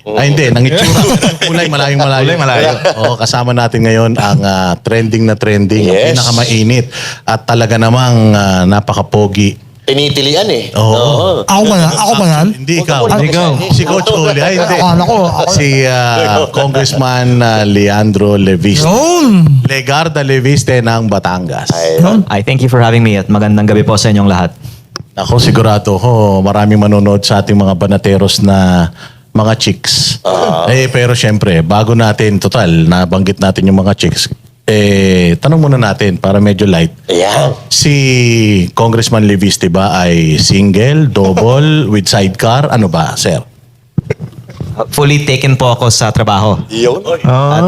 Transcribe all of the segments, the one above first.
Ay hindi, nang itsura. Kulay, malayong malayo. Kulay, malayo. Oo, kasama natin ngayon ang trending na trending, ang Yes. pinakamainit. At talaga namang napakapogi. Tinitilian eh. Oo. Ako ba yan? Ako ba yan? Hindi ikaw. Huwag mo Ikaw. Si Coach Oli. Ay, hindi. Akala ko. Si Congressman Leandro Leviste. Yun. Legarda Leviste ng Batangas. Yun. I thank you for having me at magandang gabi po sa inyong lahat. Ako sigurado ko maraming manonood sa ating mga banateros na mga chicks. Pero syempre, bago natin, total, nabanggit natin yung mga chicks, tanong muna natin para medyo light. Ayan. Si Congressman Leviste ba ay single, double, with sidecar? Ano ba, sir? Fully taken po ako sa trabaho. Yun. At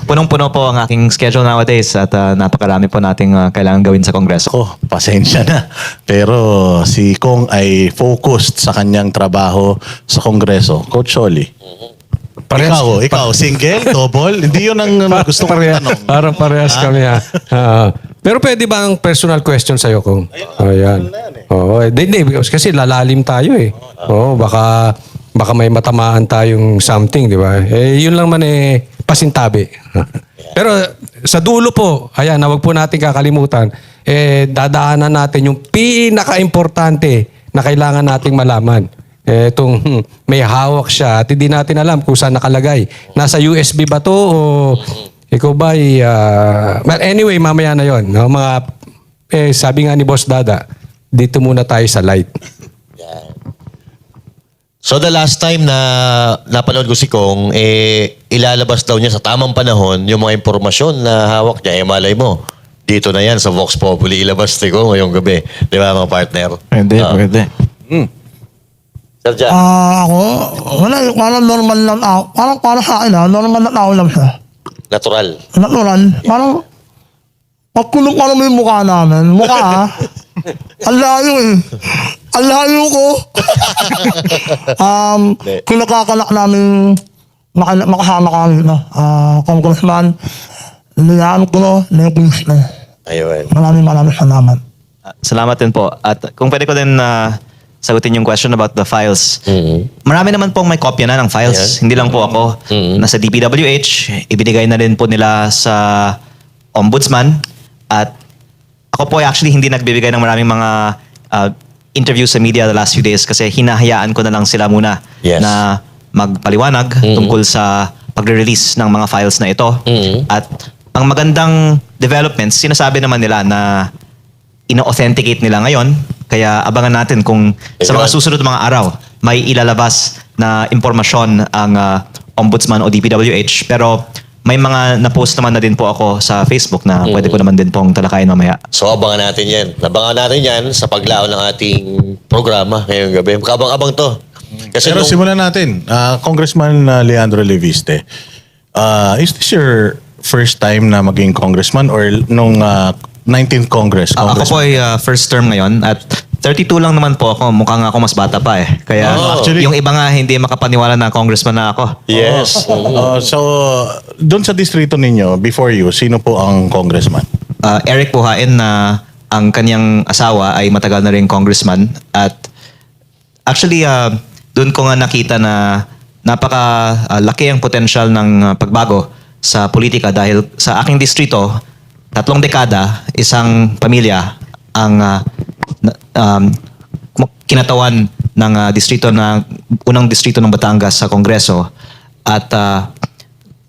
punong-puno po ang aking schedule nowadays at napakarami po nating kailangan gawin sa Kongreso. Ako, pasensya na. Pero si Kong ay focused sa kanyang trabaho sa Kongreso. Coach Oli. Ikaw, single, double? Hindi yun ang gusto kong tanong. Parang parehas kami ha. Pero pwede ba ang personal question sa'yo kung? Ayan. Oo, hindi, kasi lalalim tayo eh. Oo, baka may matamaan tayong something, di ba? Yun lang man pasintabi. Pero sa dulo po, ayan, wag po natin kakalimutan, dadaanan natin yung pinaka-importante na kailangan nating malaman. Itong may hawak siya at hindi natin alam kung saan nakalagay. Nasa USB ba to o ikaw ba well, anyway, mamaya na yon. No? Sabi nga ni Boss Dada, dito muna tayo sa light. So the last time na napanood ko si Kong, ilalabas daw niya sa tamang panahon yung mga impormasyon na hawak niya. Malay mo, dito na yan sa Vox Populi ilabas ni Kong ngayong gabi. Di ba mga partner? Pwede. Sir Jan. Ako, wala, parang normal lang ako. Parang para sa akin normal na tao lang siya. Natural. Natural. Parang, pagkulong pa naman yung mukha namin. Mukha ang layo eh. Ang layo ko. Kung nakakanak namin makasama kami na Congressman Leandro Leviste. Ayun. Maraming salamat. Salamat din po. At kung pwede ko din sagutin yung question about the files. Marami naman pong may kopya na ng files. Yes. Hindi lang po ako. Nasa DPWH, ibinigay na rin po nila sa Ombudsman. At ako po ay actually hindi nagbibigay ng maraming mga interviews sa media the last few days kasi hinahayaan ko na lang sila muna Yes. na magpaliwanag tungkol sa pagre-release ng mga files na ito. At ang magandang developments, sinasabi naman nila na ina-authenticate nila ngayon. Kaya abangan natin kung sa mga susunod mga araw may ilalabas na impormasyon ang Ombudsman o DPWH. Pero may mga na-post naman na din po ako sa Facebook na pwede ko naman din pong talakayin mamaya. So abangan natin yan. Abangan natin yan sa paglaon ng ating programa ngayong gabi. Makabang-abang to. Kasi Pero nung- simulan natin. Congressman Leandro Leviste, is this your first time na maging congressman or nung 19th Congress? Ako po ay first term ngayon at 32 lang naman po ako. Mukhang ako mas bata pa eh. Kaya actually- yung iba nga hindi makapaniwala na congressman na ako. Yes. So, doon sa distrito ninyo, before you, sino po ang congressman? Eric Buhain na ang kanyang asawa ay matagal na rin congressman at actually doon ko nga nakita na napaka-laki ang potensyal ng pagbago sa politika dahil sa aking distrito 3 dekada isang pamilya ang kinatawan ng unang distrito ng Batangas sa Kongreso at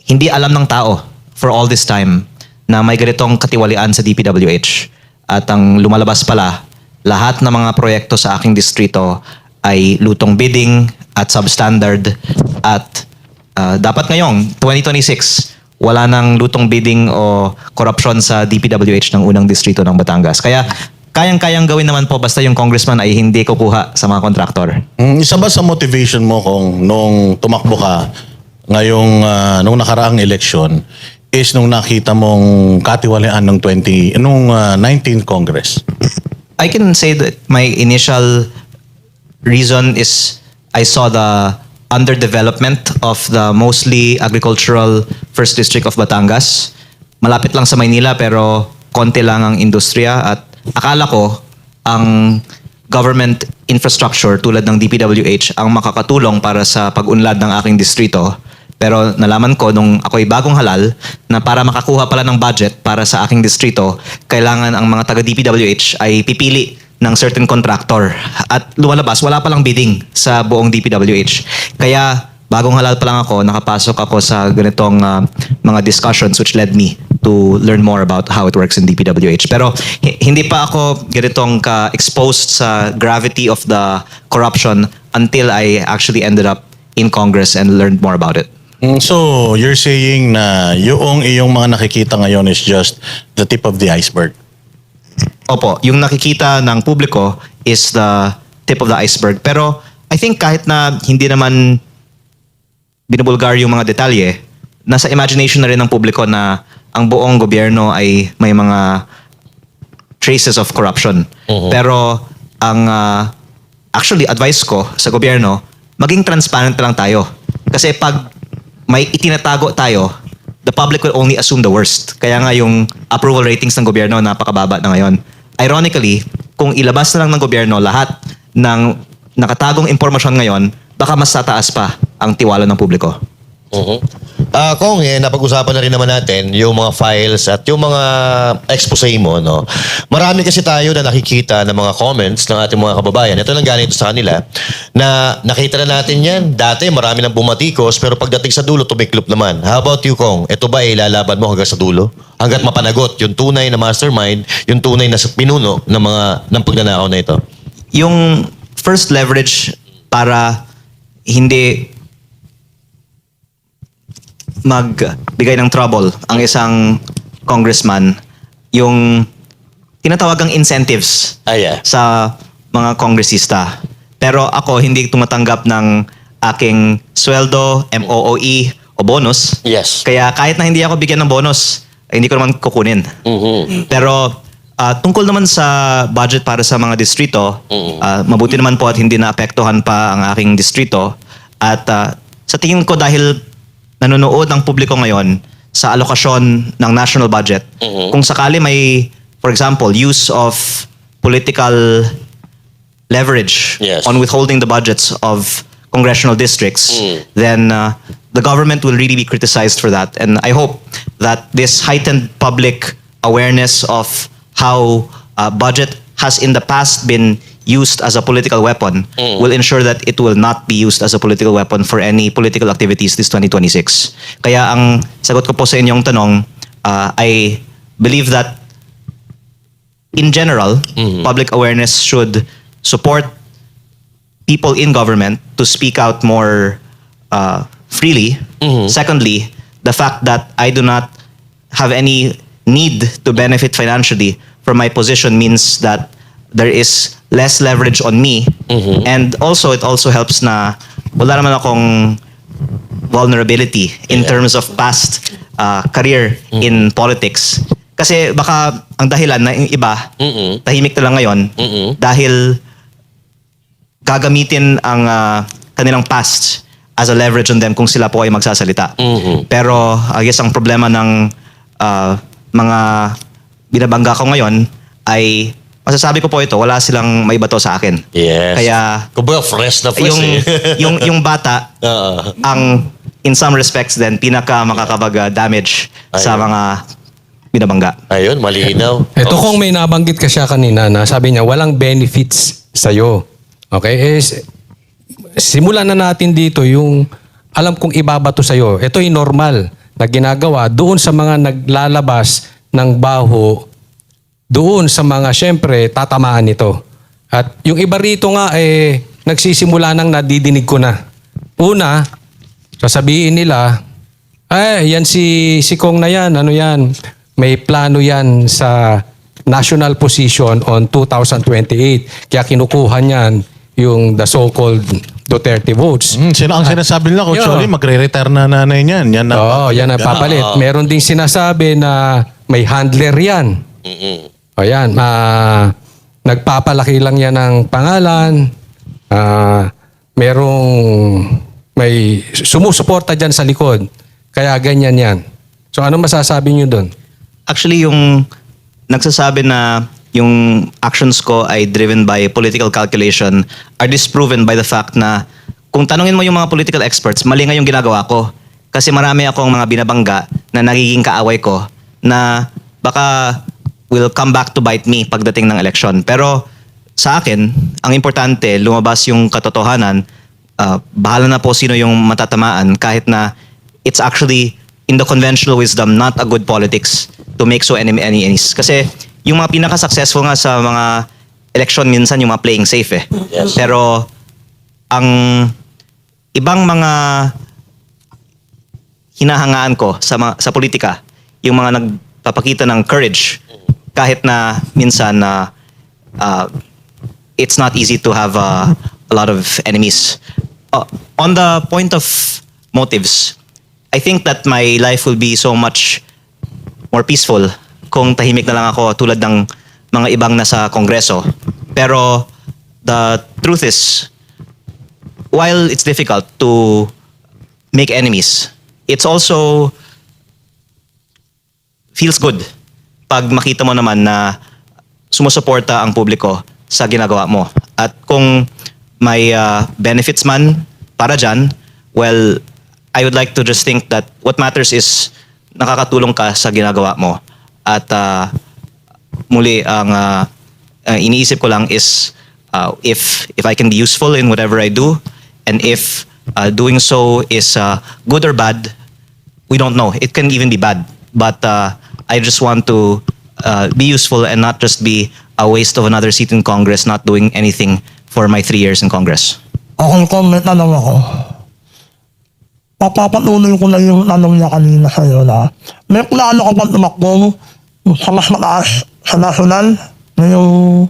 hindi alam ng tao for all this time na may ganitong katiwalian sa DPWH. At ang lumalabas pala, lahat ng mga proyekto sa aking distrito ay lutong bidding at substandard. At dapat ngayong 2026, wala nang lutong bidding o korupsyon sa DPWH ng unang distrito ng Batangas. Kaya kayang-kayang gawin naman po basta yung congressman ay hindi kukuha sa mga kontraktor. Isa ba sa motivation mo kung nung tumakbo ka ngayong nung nakaraang eleksyon is nung nakita mong katiwalian ng 19th Congress? I can say that my initial reason is I saw the underdevelopment of the mostly agricultural first district of Batangas. Malapit lang sa Maynila pero konti lang ang industriya at akala ko ang government infrastructure tulad ng DPWH ang makakatulong para sa pag-unlad ng aking distrito. Pero nalaman ko nung ako'y bagong halal na para makakuha pala ng budget para sa aking distrito, kailangan ang mga taga DPWH ay pipili ng certain contractor. At lumalabas, wala palang bidding sa buong DPWH. Kaya bagong halal pa lang ako, nakapasok ako sa ganitong mga discussions which led me to learn more about how it works in DPWH. Pero hindi pa ako ganitong ka-exposed sa gravity of the corruption until I actually ended up in Congress and learned more about it. So, you're saying na yung iyong mga nakikita ngayon is just the tip of the iceberg. Opo, yung nakikita ng publiko is the tip of the iceberg. Pero I think kahit na hindi naman binubulgar yung mga detalye, nasa imagination na rin ng publiko na ang buong gobyerno ay may mga traces of corruption. Pero ang actually advice ko sa gobyerno, maging transparent lang tayo. Kasi pag may itinatago tayo, the public will only assume the worst. Kaya nga yung approval ratings ng gobyerno napakababa na ngayon. Ironically, kung ilabas na lang ng gobyerno lahat ng nakatagong impormasyon ngayon, baka mas tataas pa ang tiwala ng publiko. Kung napag-usapan na rin naman natin yung mga files at yung mga expose mo, no? Marami kasi tayo na nakikita ng mga comments ng ating mga kababayan. Ito lang galing ito sa kanila na nakita na natin yan. Dati marami nang bumatikos pero pagdating sa dulo, tumiklop naman. How about you, Kong? Ito ba ilalaban mo hanggang sa dulo? Hanggat mapanagot yung tunay na mastermind, yung tunay na pinuno ng pagnanakaw na ito? Yung first leverage para hindi magbigay ng trouble ang isang congressman, yung tinatawagang incentives sa mga kongresista. Pero ako hindi tumatanggap ng aking sweldo, MOOE o bonus. Yes. Kaya kahit na hindi ako bigyan ng bonus, ay hindi ko naman kukunin. Pero tungkol naman sa budget para sa mga distrito, mabuti naman po at hindi naapektuhan pa ang aking distrito. At sa tingin ko dahil nanonood ang publiko ngayon sa alokasyon ng national budget, kung sakali may, for example, use of political leverage on withholding the budgets of congressional districts, then the government will really be criticized for that. And I hope that this heightened public awareness of how budget has in the past been used as a political weapon will ensure that it will not be used as a political weapon for any political activities this 2026. Kaya ang sagot ko po sa inyong tanong, I believe that in general, public awareness should support people in government to speak out more freely. Secondly, the fact that I do not have any need to benefit financially from my position means that there is less leverage on me. And also, it also helps na wala naman akong vulnerability in terms of past career in politics. Kasi baka ang dahilan na yung iba, tahimik na lang ngayon dahil gagamitin ang kanilang past as a leverage on them kung sila po ay magsasalita. Pero I guess ang problema ng mga binabangga ko ngayon ay masasabi ko po ito, wala silang may bato sa akin. Yes. Kaya Kumbaga fresh na fresh yung bata ang in some respects then pinaka makakapag-damage sa mga binabangga. Ayun, malinaw. Ito kung may nabanggit ka siya kanina na sabi niya walang benefits sa'yo. Okay? Simulan na natin dito yung alam kong ibabato sa'yo. Ito yung normal na ginagawa doon sa mga naglalabas ng baho, doon sa mga syempre tatamaan nito. At yung iba rito nga nagsisimula nang nadidinig ko na. Una, sasabihin nila, yan si Kong na yan, ano yan, may plano yan sa national position on 2028. Kaya kinukuha niyan yung the so-called Duterte votes. Ang sinasabi nila, Coach Oli, magre-retire na nanay niyan. Yan na. Yan ang papalit. Meron ding sinasabi na may handler yan. Ayan, nagpapalaki lang yan ng pangalan. May sumusuporta dyan sa likod. Kaya ganyan yan. So ano masasabi nyo doon? Actually, yung nagsasabi na yung actions ko ay driven by political calculation are disproven by the fact na kung tanungin mo yung mga political experts, mali nga yung ginagawa ko. Kasi marami akong mga binabangga na nagiging kaaway ko na baka will come back to bite me pagdating ng eleksyon. Pero sa akin, ang importante, lumabas yung katotohanan, bahala na po sino yung matatamaan kahit na it's actually in the conventional wisdom not a good politics to make so any enemies. Kasi yung mga pinaka-successful nga sa mga election minsan yung mga playing safe eh. Yes. Pero ang ibang mga hinahangaan ko sa politika, yung mga nagpapakita ng courage kahit na minsan na it's not easy to have a lot of enemies. On the point of motives, I think that my life will be so much more peaceful kung tahimik na lang ako tulad ng mga ibang nasa kongreso. Pero the truth is, while it's difficult to make enemies, it's also feels good pag makita mo naman na sumusuporta ang publiko sa ginagawa mo. At kung may benefits man para dyan, well, I would like to just think that what matters is nakakatulong ka sa ginagawa mo. At muli, ang iniisip ko lang is if I can be useful in whatever I do, and if doing so is good or bad, we don't know. It can even be bad. But I just want to be useful and not just be a waste of another seat in Congress, not doing anything for my 3 years in Congress. Okay, comment na lang ako. Papapatuloy ko na yung tanong niya kanina sa'yo na may plano ka bang tumakbo sa mas mataas sa national ngayong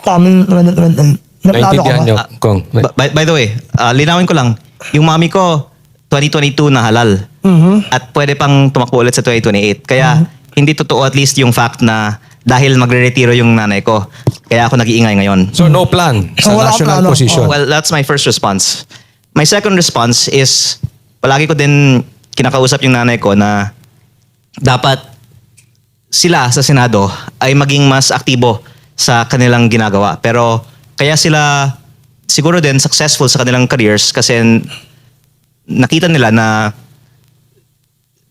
coming 2028? May plano ka Naintindihan ba? niyo, Kong. By the way, linawin ko lang, yung mami ko, 2022 na halal. At pwede pang tumakbo ulit sa 2028. Kaya hindi totoo at least yung fact na dahil magre-retiro yung nanay ko. Kaya ako nag-iingay ngayon. So no plan sa Wala national plano. position. Well, that's my first response. My second response is, palagi ko din kinakausap yung nanay ko na dapat sila sa Senado ay maging mas aktibo sa kanilang ginagawa. Pero kaya sila siguro din successful sa kanilang careers kasi nakita nila na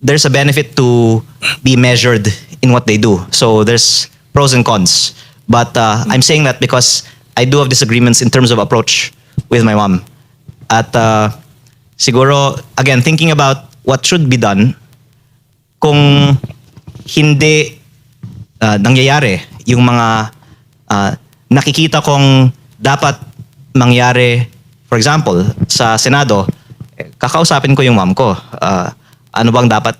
there's a benefit to be measured in what they do. So there's pros and cons. But I'm saying that because I do have disagreements in terms of approach with my mom. At siguro, again, thinking about what should be done, kung hindi nangyayari yung mga nakikita kong dapat mangyari, for example, sa Senado, kakausapin ko yung mom ko. Ano bang dapat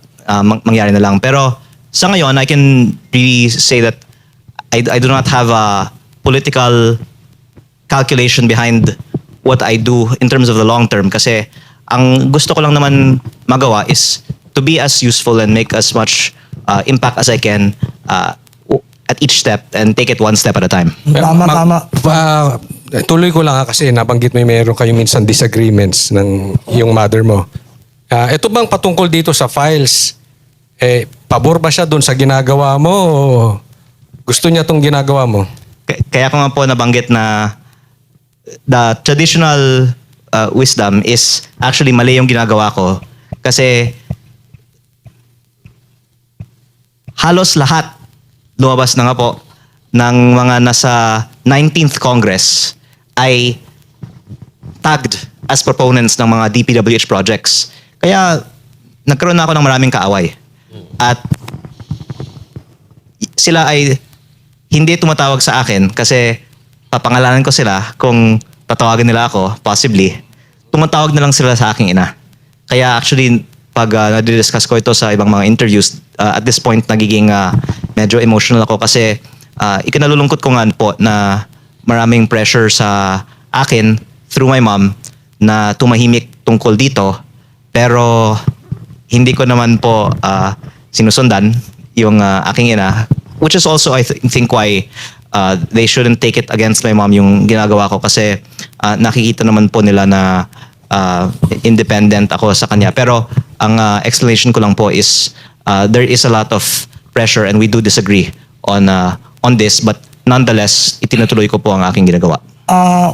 mangyari na lang. Pero sa ngayon, I can really say that I do not have a political calculation behind what I do in terms of the long term. Kasi ang gusto ko lang naman magawa is to be as useful and make as much impact as I can at each step and take it one step at a time. Tama. Tuloy ko lang kasi nabanggit mo meron kayo minsan disagreements ng yung mother mo. Ito bang patungkol dito sa files? Pabor ba siya doon sa ginagawa mo o gusto niya tong ginagawa mo? Kaya ko nga po nabanggit na the traditional wisdom is actually mali yung ginagawa ko. Kasi halos lahat lumabas na nga po ng mga nasa 19th Congress ay tagged as proponents ng mga DPWH projects. Kaya nagkaroon na ako ng maraming kaaway. At sila ay hindi tumatawag sa akin kasi papangalanan ko sila kung tatawagan nila ako, possibly. Tumatawag na lang sila sa aking ina. Kaya actually, pag nadidiscuss ko ito sa ibang mga interviews, at this point nagiging medyo emotional ako kasi ikinalulungkot ko nga po na maraming pressure sa akin through my mom na tumahimik tungkol dito. Pero hindi ko naman po sinusundan yung aking ina. Which is also, I think, why they shouldn't take it against my mom yung ginagawa ko kasi nakikita naman po nila na independent ako sa kanya. Pero ang explanation ko lang po is there is a lot of pressure and we do disagree on on this, but nonetheless, itinutuloy ko po ang aking ginagawa.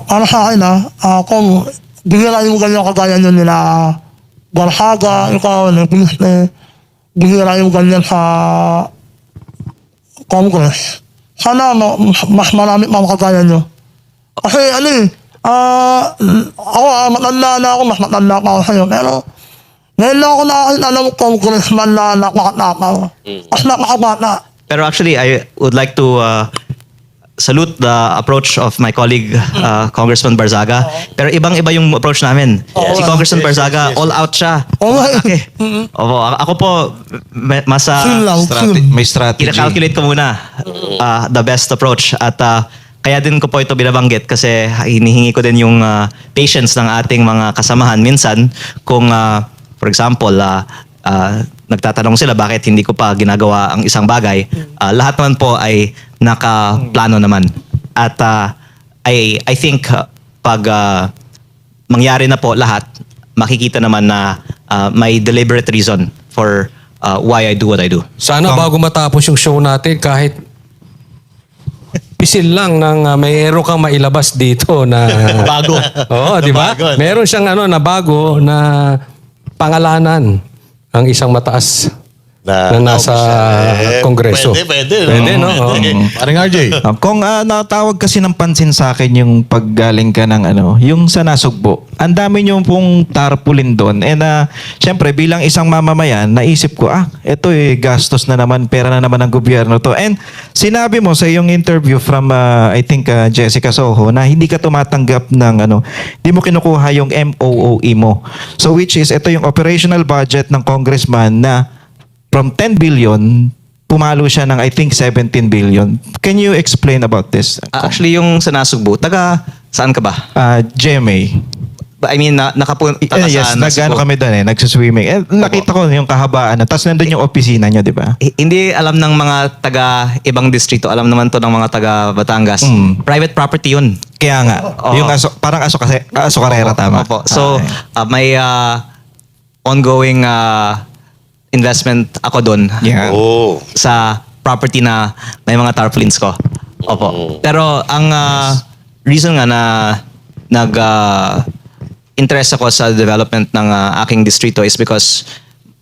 Para sa akin kung bihira yung ganyan kagaya nyo nila Barhaga, ikaw, bihira yung ganyan sa Congress. Sana mas marami pa kagaya nyo. Kasi ako matanda na ako, mas matanda pa ako sa'yo. Pero ngayon lang ako nakakita ng congressman na nakakatakaw. Mas nakakabata. Pero actually, I would like to salute the approach of my colleague, Congressman Barzaga. Pero ibang-iba yung approach namin. Si Congressman Barzaga, all out siya. Okay. Opo, ako po, mas Chill lang, chill. May strategy. ina-calculate ko muna the best approach. At kaya din ko po ito binabanggit kasi hinihingi ko din yung patience ng ating mga kasamahan. Minsan, kung for example, nagtatanong sila bakit hindi ko pa ginagawa ang isang bagay, lahat naman po ay nakaplano naman. At I think pag mangyari na po lahat, makikita naman na may deliberate reason for why I do what I do. Sana bago matapos yung show natin, kahit pisil lang ng may ero kang mailabas dito na Bago. Oo, di ba? Bago. Meron siyang na bago na pangalanan ang isang mataas na nasa Kongreso. Pwede. Pwede, no? Oo. Paring RJ. Kung natawag kasi ng pansin sa akin yung paggaling ka ng yung sa Nasugbo, ang dami nyo pong tarpaulin doon. And syempre, bilang isang mamamayan, naisip ko, ito gastos na naman, pera na naman ng gobyerno to. And sinabi mo sa iyong interview from, I think, Jessica Soho, na hindi ka tumatanggap ng, hindi mo kinukuha yung MOOE mo. So which is, ito yung operational budget ng congressman na from 10 billion, pumalo siya ng I think 17 billion. Can you explain about this? Actually, yung sa Nasugbu, saan ka ba? GMA. I mean, nakapunta ka Yes, sa nag-ano Nasugbu. kami doon nagsuswimming. Nakita ko yung kahabaan. Tapos nandun yung opisina nyo, di ba? Hindi alam ng mga taga ibang distrito, alam naman to ng mga taga Batangas. Private property yun. Kaya nga. Oo. Yung parang aso-karera, tama? Opo. So, may ongoing investment ako doon Yeah. Oh. sa property na may mga tarpaulins ko. Opo. Pero ang reason nga na interest ako sa development ng aking distrito is because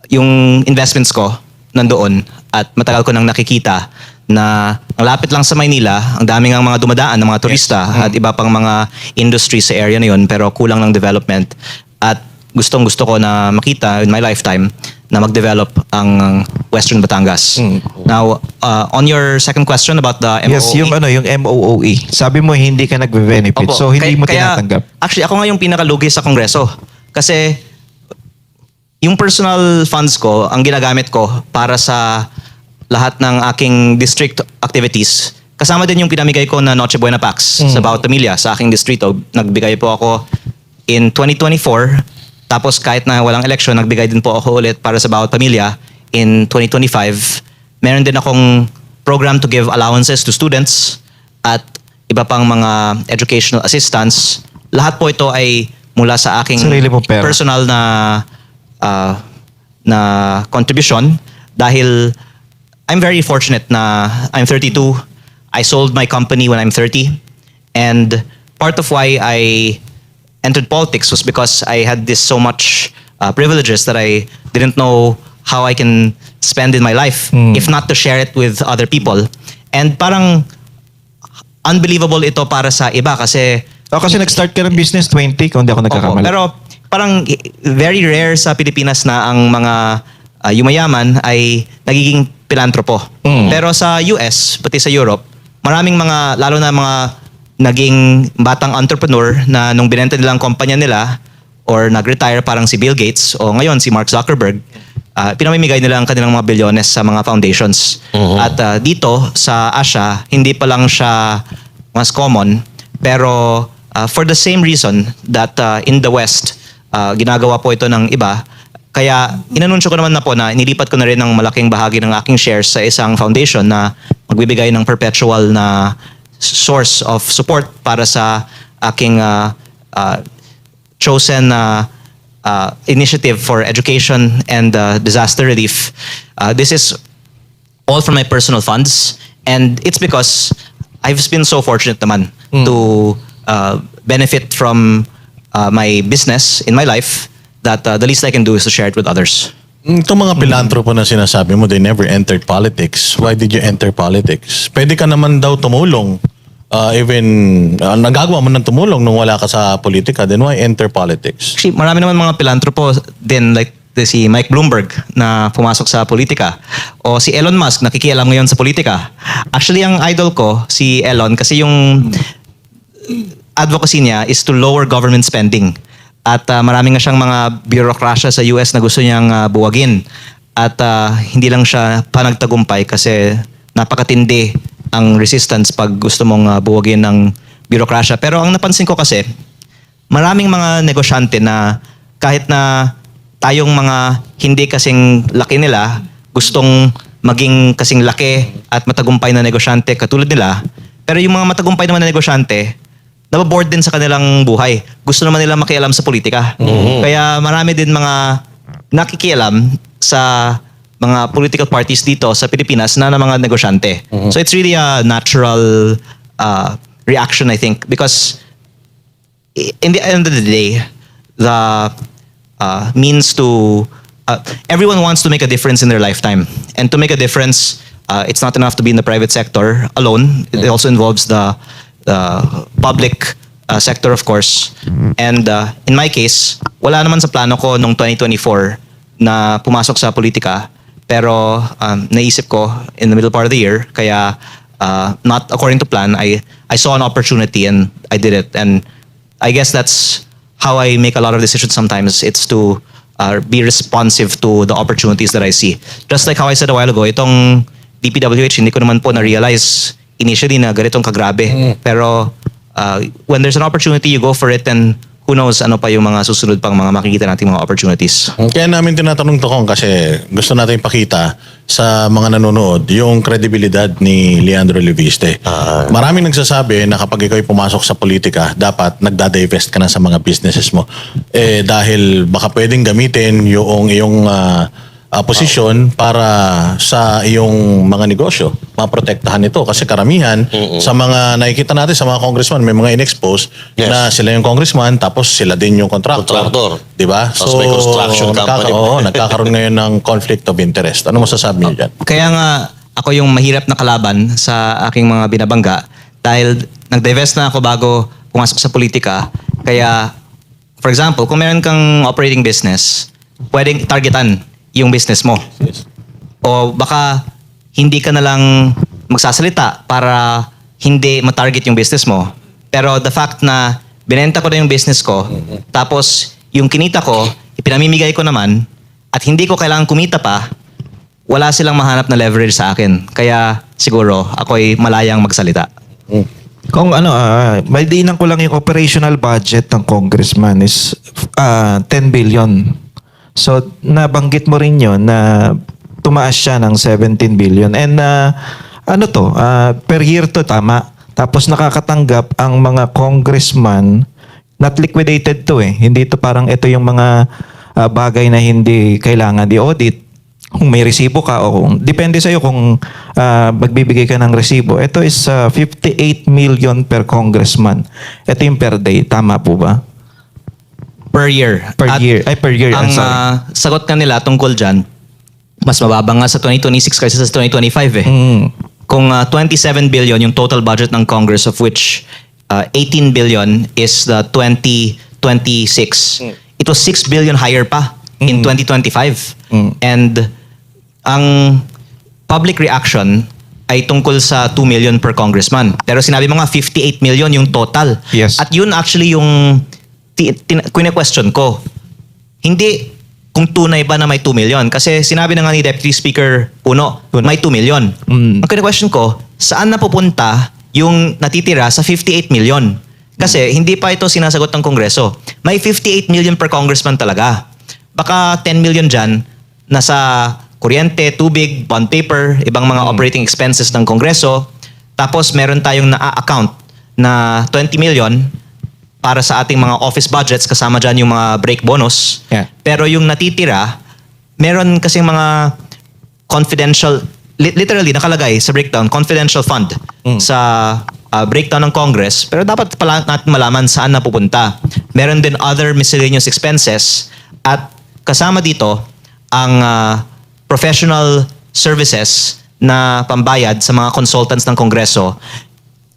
yung investments ko nandoon at matagal ko nang nakikita na ang lapit lang sa Maynila, ang daming ang mga dumadaan ng mga turista at iba pang mga industry sa area na yun pero kulang ng development. At gustong-gusto ko na makita in my lifetime na mag-develop ang Western Batangas. Now, on your second question about the MOOE. Yes, yung MOOE. Sabi mo hindi ka nagbe-benefit. Opo. So hindi mo Kaya, tinatanggap. actually, ako nga yung pinakalugi sa Kongreso. Kasi yung personal funds ko, ang ginagamit ko para sa lahat ng aking district activities, kasama din yung pinamigay ko na Noche Buena Pax sa Bawat Pamilya sa aking distrito. Nagbigay po ako in 2024. Tapos kahit na walang election, nagbigay din po ako ulit para sa Bawat Pamilya in 2025. Meron din akong program to give allowances to students at iba pang mga educational assistance. Lahat po ito ay mula sa aking Sarili mong pera. personal na contribution dahil I'm very fortunate na I'm 32. I sold my company when I'm 30. And part of why I entered politics was because I had this so much privileges that I didn't know how I can spend in my life, if not to share it with other people. And parang unbelievable ito para sa iba kasi Kasi nag-start ka ng business 20 kung hindi ako Opo, nagkakamali. pero parang very rare sa Pilipinas na ang mga yumayaman ay nagiging pilantropo. Pero sa US, pati sa Europe, maraming mga, lalo na mga naging batang entrepreneur na nung binenta nilang kumpanya nila or nag-retire parang si Bill Gates o ngayon si Mark Zuckerberg, pinamimigay nila ang kanilang mga bilyones sa mga foundations. At dito sa Asia, hindi pa lang siya mas common, pero for the same reason that in the West, ginagawa po ito ng iba, kaya inanunsyo ko naman na po na inilipat ko na rin ng malaking bahagi ng aking shares sa isang foundation na magbibigay ng perpetual na source of support para sa aking chosen initiative for education and disaster relief. This is all from my personal funds And it's because I've been so fortunate naman to benefit from my business in my life that the least I can do is to share it with others. Itong mga pilantropo na sinasabi mo, they never entered politics. Why did you enter politics? Pwede ka naman daw tumulong. Nagagawa mo ng tumulong nung wala ka sa politika. Then why enter politics? Actually, marami naman mga pilantropo din like si Mike Bloomberg na pumasok sa politika o si Elon Musk nakikialam ngayon sa politika. Actually, ang idol ko si Elon kasi yung advocacy niya is to lower government spending. At marami nga siyang mga bureaucracia sa US na gusto niyang buwagin. At hindi lang siya panagtagumpay kasi napakatindi ang resistance pag gusto mong buwagin ng bureaucracia. Pero ang napansin ko kasi, maraming mga negosyante na kahit na tayong mga hindi kasing laki nila, gustong maging kasing laki at matagumpay na negosyante katulad nila. Pero yung mga matagumpay naman na negosyante, nababoard din sa kanilang buhay. Gusto naman nila makialam sa politika. Kaya marami din mga nakikialam sa mga political parties dito sa Pilipinas na mga negosyante. So it's really a natural reaction, I think, because in the end of the day, the means to everyone wants to make a difference in their lifetime, and to make a difference, it's not enough to be in the private sector alone. It also involves the public sector, of course. And in my case, wala naman sa plano ko nung 2024 na pumasok sa politika, pero naisip ko in the middle part of the year, kaya not according to plan, I saw an opportunity and I did it. And I guess that's how I make a lot of decisions sometimes. It's to be responsive to the opportunities that I see. Just like how I said a while ago, itong DPWH, hindi ko naman po na-realize initially na ganitong kagrabe. Pero when there's an opportunity, you go for it, and who knows ano pa yung mga susunod pang mga makikita nating mga opportunities. Kaya namin tinatanong to Kong kasi gusto natin ipakita sa mga nanonood yung kredibilidad ni Leandro Leviste. Maraming nagsasabi na kapag ikaw ay pumasok sa politika, dapat nagda-divest ka na sa mga businesses mo. Dahil baka pwedeng gamitin yung iyong posisyon para sa iyong mga negosyo. Maprotektahan ito. Kasi karamihan sa mga nakikita natin sa mga congressman, may mga in-expose na sila yung congressman tapos sila din yung contractor. Diba? Tapos may construction company. Nagkakaroon ngayon ng conflict of interest. Ano masasabi niyo dyan? Kaya nga ako yung mahirap na kalaban sa aking mga binabangga dahil nag-divest na ako bago pumasok sa politika. Kaya, for example, kung meron kang operating business, pwedeng targetan yung business mo. O baka hindi ka na lang magsasalita para hindi matarget yung business mo. Pero the fact na binenta ko na yung business ko, tapos yung kinita ko, ipinamimigay ko naman, at hindi ko kailangan kumita pa, wala silang mahanap na leverage sa akin. Kaya siguro ako'y malayang magsalita. Kung may diinan ko lang yung operational budget ng congressman is 10 billion. So, nabanggit mo rin yun na tumaas siya ng 17 billion. And per year to, tama. Tapos nakakatanggap ang mga congressman, not liquidated to Hindi to parang ito yung mga bagay na hindi kailangan i-audit. Kung may resibo ka o kung, depende sa'yo kung magbibigay ka ng resibo. Ito is 58 million per congressman. Ito yung per day. Tama po ba? Per year. Per year. Ang sagot ka nila tungkol dyan, mas mababa nga sa 2026 kaysa sa 2025 Kung 27 billion yung total budget ng Congress, of which 18 billion is the 2026. It was 6 billion higher pa in 2025. And ang public reaction ay tungkol sa 2 million per congressman. Pero sinabi mo nga 58 million yung total. Yes. At yun actually yung question ko. Hindi kung tunay ba na may 2 million. Kasi sinabi na nga ni Deputy Speaker Puno, may 2 million. Ang question ko, saan napupunta yung natitira sa 58 million? Kasi hindi pa ito sinasagot ng Kongreso. May 58 million per congressman talaga. Baka 10 million dyan, nasa kuryente, tubig, bond paper, ibang mga operating expenses ng Kongreso. Tapos meron tayong na-account na 20 million para sa ating mga office budgets, kasama dyan yung mga break bonus. Yeah. Pero yung natitira, meron kasing mga confidential literally nakalagay sa breakdown, confidential fund sa breakdown ng Congress, pero dapat pala natin malaman saan napupunta. Meron din other miscellaneous expenses at kasama dito ang professional services na pambayad sa mga consultants ng Kongreso.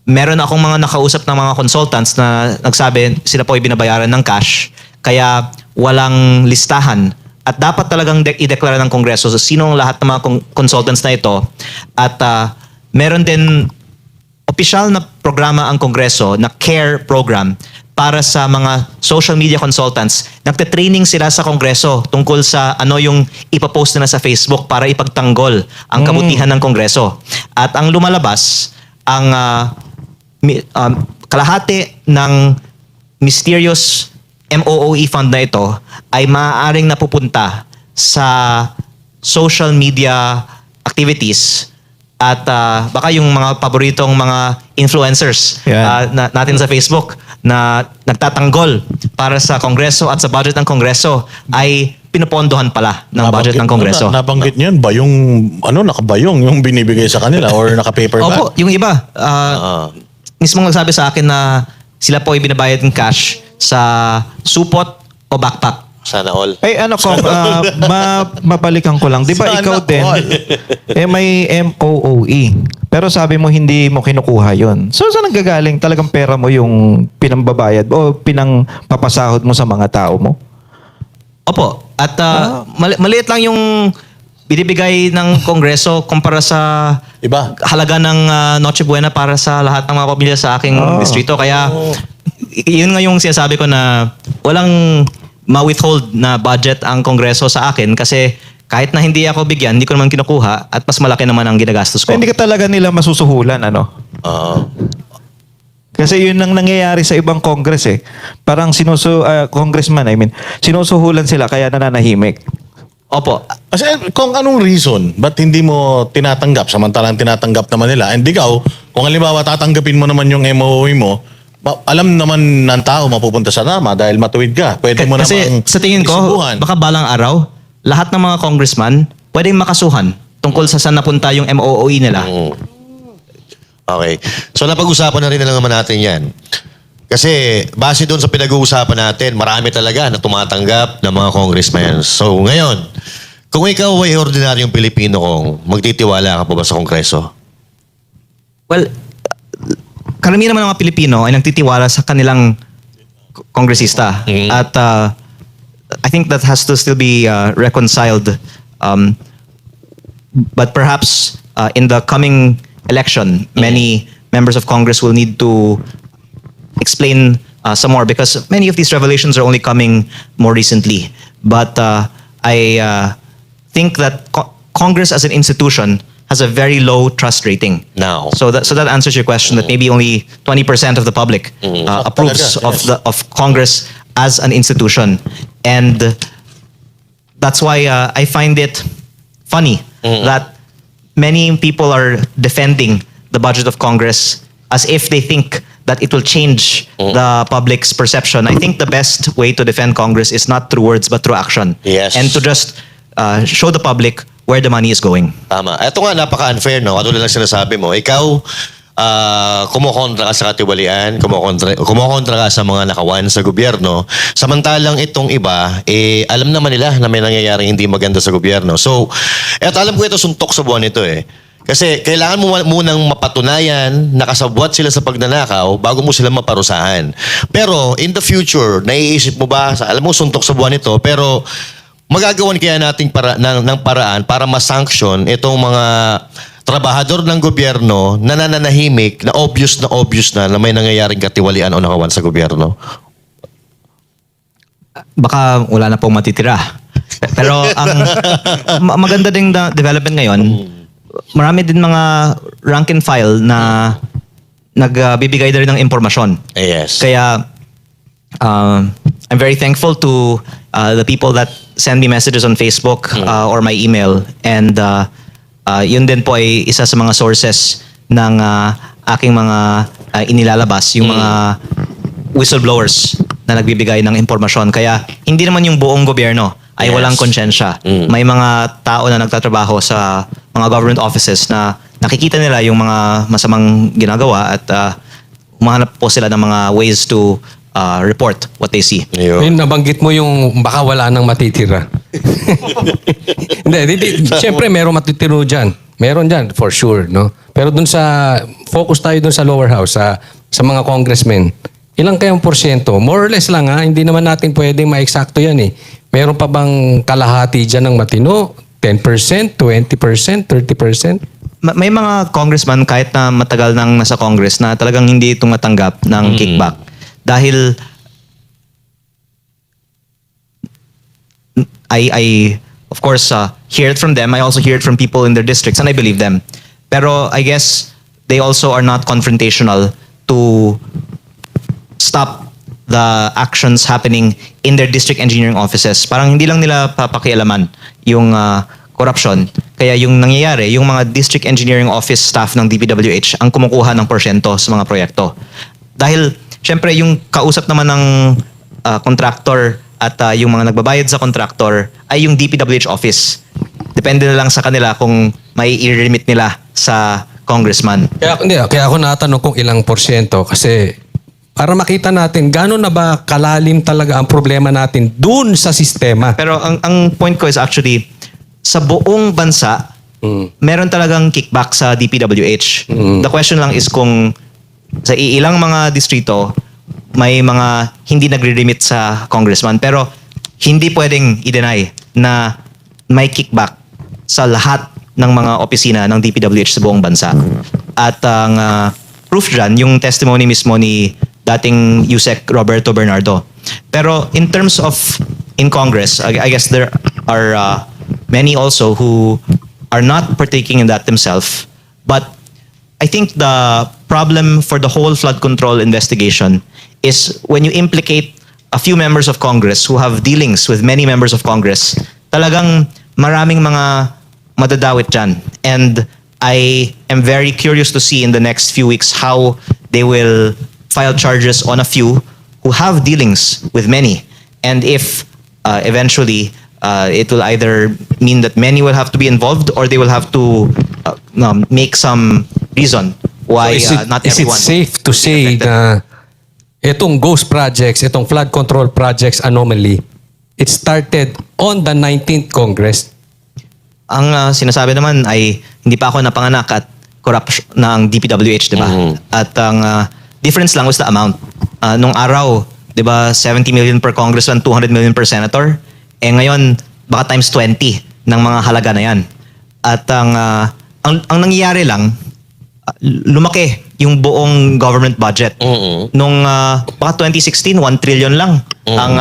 Meron akong mga nakausap ng mga consultants na nagsabi sila po ay binabayaran ng cash kaya walang listahan at dapat talagang i-deklara ng Kongreso so sino ang lahat ng mga consultants na ito at meron din opisyal na programa ang Kongreso na CARE program para sa mga social media consultants. Nagte-training sila sa Kongreso tungkol sa ano yung ipapost nila sa Facebook para ipagtanggol ang kabutihan ng Kongreso. At ang lumalabas, ang kalahati ng mysterious MOOE fund na ito ay maaaring napupunta sa social media activities at baka yung mga paboritong mga influencers natin sa Facebook na nagtatanggol para sa Kongreso at sa budget ng Kongreso ay pinupondohan pala ng budget ng Kongreso. Nabanggit niyo yun ba yung nakabayong yung binibigay sa kanila or naka-paperback? Opo, yung iba. Mismo nagsabi sa akin na sila po ay binabayad ng cash sa supot o backpack. Sana all. Ay ano ko, mabalikan ko lang. Di ba Sana ikaw din, all. may MOOE. Pero sabi mo hindi mo kinukuha yon. So saan nanggagaling talagang pera mo yung pinambabayad o pinangpapasahod mo sa mga tao mo? Opo. At maliit lang yung binibigay ng Kongreso kumpara sa Iba. halaga ng Noche Buena para sa lahat ng mga pamilya sa aking distrito. Kaya yun nga yung sinasabi ko na walang ma-withhold na budget ang Kongreso sa akin kasi kahit na hindi ako bigyan, hindi ko naman kinukuha at mas malaki naman ang ginagastos ko. Hindi ka talaga nila masusuhulan, ano? Kasi yun ang nangyayari sa ibang Congress eh. Parang congressman, sinusuhulan sila kaya nananahimik. Opo. Kasi kung anong reason, ba't hindi mo tinatanggap samantalang tinatanggap naman nila? And ikaw, kung halimbawa tatanggapin mo naman yung MOE mo, alam naman ng tao mapupunta sa nama dahil matuwid ka. Pwede mo Kasi namang sa tingin ko, isubuhan. baka balang araw, lahat ng mga congressman pwedeng makasuhan tungkol sa saan napunta yung MOOE nila. Okay. So napag-usapan na rin na lang naman natin yan. Kasi base doon sa pinag-uusapan natin, marami talaga na tumatanggap ng mga congressmen. So ngayon, kung ikaw ay ordinaryong Pilipino kong, magtitiwala ka pa ba sa Kongreso? Well, karamihan naman ng mga Pilipino ay nagtitiwala sa kanilang kongresista. At I think that has to still be reconciled. But perhaps in the coming election, many members of Congress will need to explain some more because many of these revelations are only coming more recently. But I think that Congress as an institution has a very low trust rating. Now. So that answers your question that maybe only 20% of the public approves Talaga, of Congress as an institution. And that's why I find it funny that many people are defending the budget of Congress as if they think that it will change the public's perception. I think the best way to defend Congress is not through words but through action. Yes. And to just show the public where the money is going. Tama. Ito nga, napaka-unfair, no? Katulad lang sinasabi mo. Ikaw, kumukontra ka sa katiwalian, kumukontra ka sa mga nakawan sa gobyerno. Samantalang itong iba, alam naman nila na may nangyayaring hindi maganda sa gobyerno. So, alam ko ito, suntok sa buwan ito eh. Kasi kailangan mo munang mapatunayan na kasabwat sila sa pagnanakaw bago mo sila maparusahan. Pero in the future, naiisip mo ba, alam mo suntok sa buwan ito, pero magagawan kaya nating ng paraan para ma-sanction itong mga trabahador ng gobyerno na nananahimik, na obvious na may nangyayaring katiwalian o nakawan sa gobyerno? Baka wala na pong matitira. Pero ang maganda ding development ngayon, marami din mga rank and file na nagbibigay na rin ng impormasyon. Yes. Kaya I'm very thankful to the people that send me messages on Facebook or my email. And yun din po ay isa sa mga sources ng aking mga inilalabas, yung mga whistleblowers na nagbibigay ng impormasyon. Kaya hindi naman yung buong gobyerno ay Yes. walang konsyensya. May mga tao na nagtatrabaho sa mga government offices na nakikita nila yung mga masamang ginagawa at humahanap po sila ng mga ways to report what they see. Yun. Yung nabanggit mo yung baka wala nang matitira. Hindi. Siyempre, meron matitiro dyan. Meron dyan, for sure. No? Pero dun sa, focus tayo dun sa lower house, sa mga congressmen. Ilang kayong porsyento? More or less lang ha. Hindi naman natin pwedeng ma-eksakto yan eh. Meron pa bang kalahati dyan ng matino? 10%, 20%, 30%? May mga congressman kahit na matagal nang nasa Congress na talagang hindi tumatanggap ng kickback. Dahil I of course hear it from them. I also hear it from people in their districts and I believe them. Pero I guess they also are not confrontational to stop the actions happening in their district engineering offices. Parang hindi lang nila papakialaman yung corruption. Kaya yung nangyayari, yung mga district engineering office staff ng DPWH ang kumukuha ng porsyento sa mga proyekto. Dahil, syempre, yung kausap naman ng contractor at yung mga nagbabayad sa contractor ay yung DPWH office. Depende na lang sa kanila kung may i-remit nila sa congressman. Kaya ako natanong kung ilang porsyento kasi para makita natin gano'n na ba kalalim talaga ang problema natin dun sa sistema. Pero ang point ko is actually, sa buong bansa, meron talagang kickback sa DPWH. The question lang is kung sa ilang mga distrito, may mga hindi nagre-remit sa congressman. Pero hindi pwedeng i-deny na may kickback sa lahat ng mga opisina ng DPWH sa buong bansa. At ang proof dyan, yung testimony mismo ni dating Yusek Roberto Bernardo. Pero in terms of in Congress, I guess there are many also who are not partaking in that themselves. But I think the problem for the whole flood control investigation is when you implicate a few members of Congress who have dealings with many members of Congress, talagang maraming mga madadawit dyan. And I am very curious to see in the next few weeks how they will file charges on a few who have dealings with many. And if eventually it will either mean that many will have to be involved or they will have to make some reason why not is it everyone safe to will be say affected. na itong ghost projects, itong flood control projects anomaly, it started on the 19th Congress? Ang sinasabi naman ay hindi pa ako napanganak at corruption ng DPWH, di ba? At ang difference lang was the amount. Nung araw, di ba, 70 million per congressman, 200 million per senator. Eh ngayon, baka times 20 ng mga halaga na yan. At ang nangyayari lang, lumaki yung buong government budget. Nung baka 2016, 1 trillion lang ang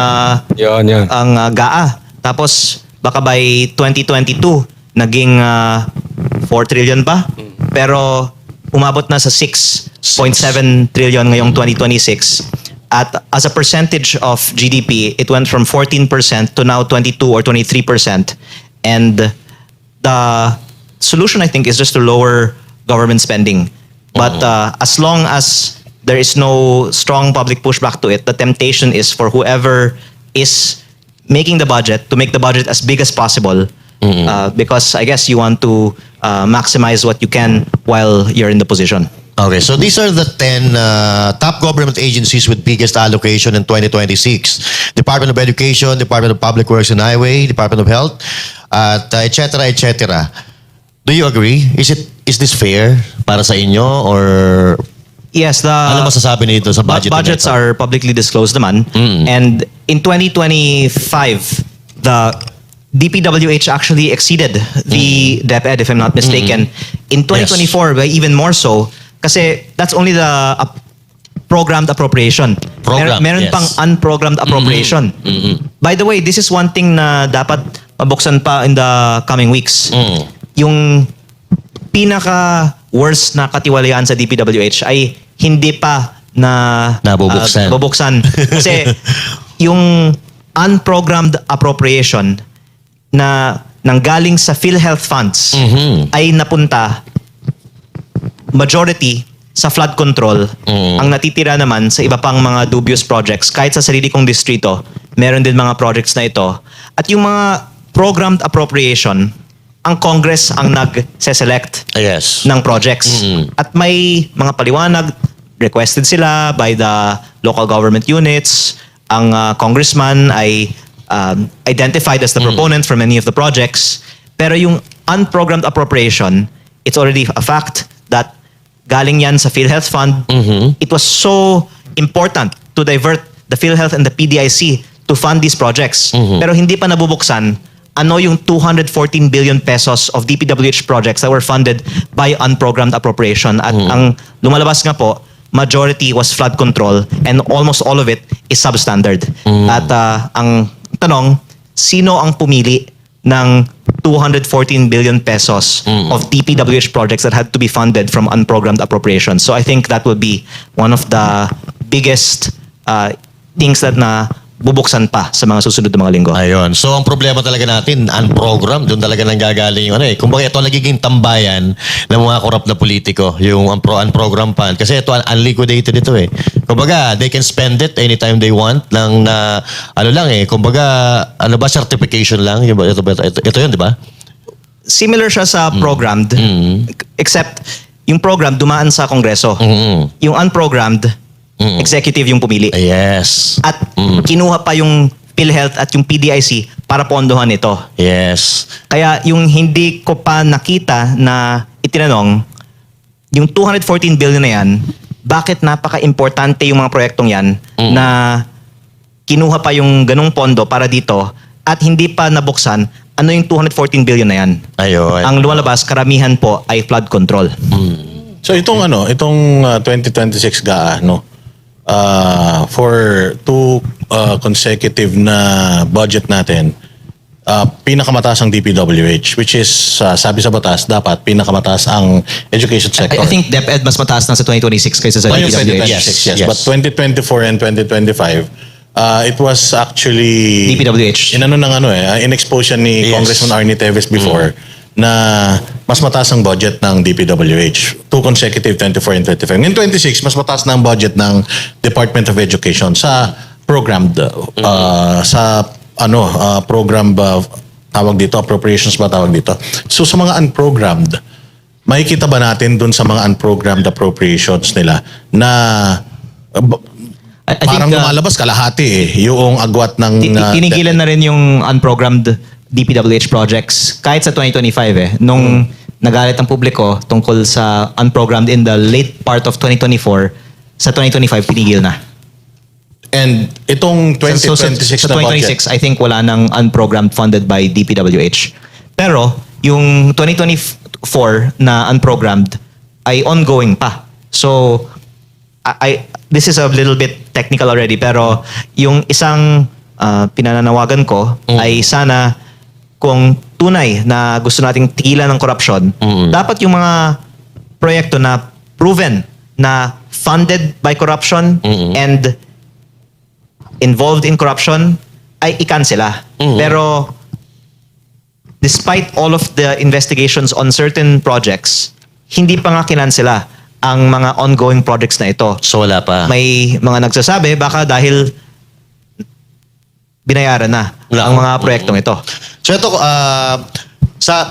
Yan. ang GAA. Tapos baka by 2022 naging 4 trillion pa. Pero umabot na sa 6.7 trillion ngayong 2026. At as a percentage of GDP, it went from 14% to now 22 or 23%. And the solution, I think, is just to lower government spending. But as long as there is no strong public pushback to it, the temptation is for whoever is making the budget to make the budget as big as possible. Because I guess you want to maximize what you can while you're in the position. Okay, so these are the 10 top government agencies with biggest allocation in 2026. Department of Education, Department of Public Works and Highway, Department of Health, et cetera, et cetera. Do you agree? Is this fair para sa inyo or Yes, the ano masasabi nito sa budget? budgets are publicly disclosed naman. And in 2025, the DPWH actually exceeded the DepEd, if I'm not mistaken. In 2024, by even more so, kasi that's only the programmed appropriation. Programmed, Meron yes. pang unprogrammed appropriation. By the way, this is one thing na dapat mabuksan pa in the coming weeks. Yung pinaka worst na katiwalian sa DPWH ay hindi pa na Nabubuksan. bubuksan. Kasi yung unprogrammed appropriation na nanggaling sa PhilHealth funds ay napunta majority sa flood control. Ang natitira naman sa iba pang mga dubious projects. Kahit sa sarili kong distrito, meron din mga projects na ito. At yung mga programmed appropriation, ang Congress ang nag-select Yes. ng projects. At may mga paliwanag, requested sila by the local government units. Ang congressman ay identified as the proponent for many of the projects. Pero yung unprogrammed appropriation, it's already a fact that galing yan sa PhilHealth Fund. It was so important to divert the PhilHealth and the PDIC to fund these projects. Pero hindi pa nabubuksan ano yung 214 billion pesos of DPWH projects that were funded by unprogrammed appropriation. At ang lumalabas nga po, majority was flood control and almost all of it is substandard. At ang tanong, sino ang pumili ng 214 billion pesos of DPWH projects that had to be funded from unprogrammed appropriations? So I think that will be one of the biggest things that na bubuksan pa sa mga susunod na mga linggo. Ayun. So, ang problema talaga natin, unprogrammed, doon talaga nanggagaling yung kumbaga ito nagiging tambayan ng mga korap na politiko, yung unprogrammed fund. Kasi ito, unliquidated ito eh. Kumbaga, they can spend it anytime they want lang na, kumbaga, certification lang. Ito yun, di ba? Similar siya sa programmed, except yung programmed dumaan sa Kongreso. Yung unprogrammed, executive yung pumili. Yes. At kinuha pa yung PhilHealth at yung PDIC para pondohan ito. Yes. Kaya yung hindi ko pa nakita na itinanong, yung 214 billion na yan, bakit napaka-importante yung mga proyektong yan na kinuha pa yung ganung pondo para dito at hindi pa nabuksan ano yung 214 billion na yan. Ayun. Ang lumalabas, karamihan po ay flood control. So itong 2026 GAA, for 2 consecutive na budget natin, pinakamataas ang DPWH, which is, sabi sa batas, dapat pinakamataas ang education sector. I think DepEd mas mataas na sa 2026 kaysa sa Yung DPWH. 2026, yes. But 2024 and 2025, it was actually DPWH. in-expose yan ni Yes. Congressman Arnie Teves before na mas mataas ang budget ng DPWH. 2 consecutive 24 and 25. Ngayon 26, mas mataas na ang budget ng Department of Education sa programmed program tawag dito, appropriations ba tawag dito. So sa mga unprogrammed, makikita ba natin dun sa mga unprogrammed appropriations nila na I think, parang lumalabas kalahati yung agwat ng tinigilan na rin yung unprogrammed DPWH projects kahit sa 2025 nung nagalit ang publiko tungkol sa unprogrammed in the late part of 2024, sa 2025 tinigil na. And itong 2026 sa na budget, 2026 I think wala nang unprogrammed funded by DPWH. Pero yung 2024 na unprogrammed ay ongoing pa. So this is a little bit technical already, pero yung isang pinananawagan ko ay sana kung tunay na gusto nating tigilan ng korupsyon, dapat yung mga proyekto na proven na funded by corruption and involved in corruption ay ikansela. Pero despite all of the investigations on certain projects, hindi pa nga kinansela ang mga ongoing projects na ito. So, wala pa. May mga nagsasabi baka dahil binayaran na ang mga proyektong ito. So ito,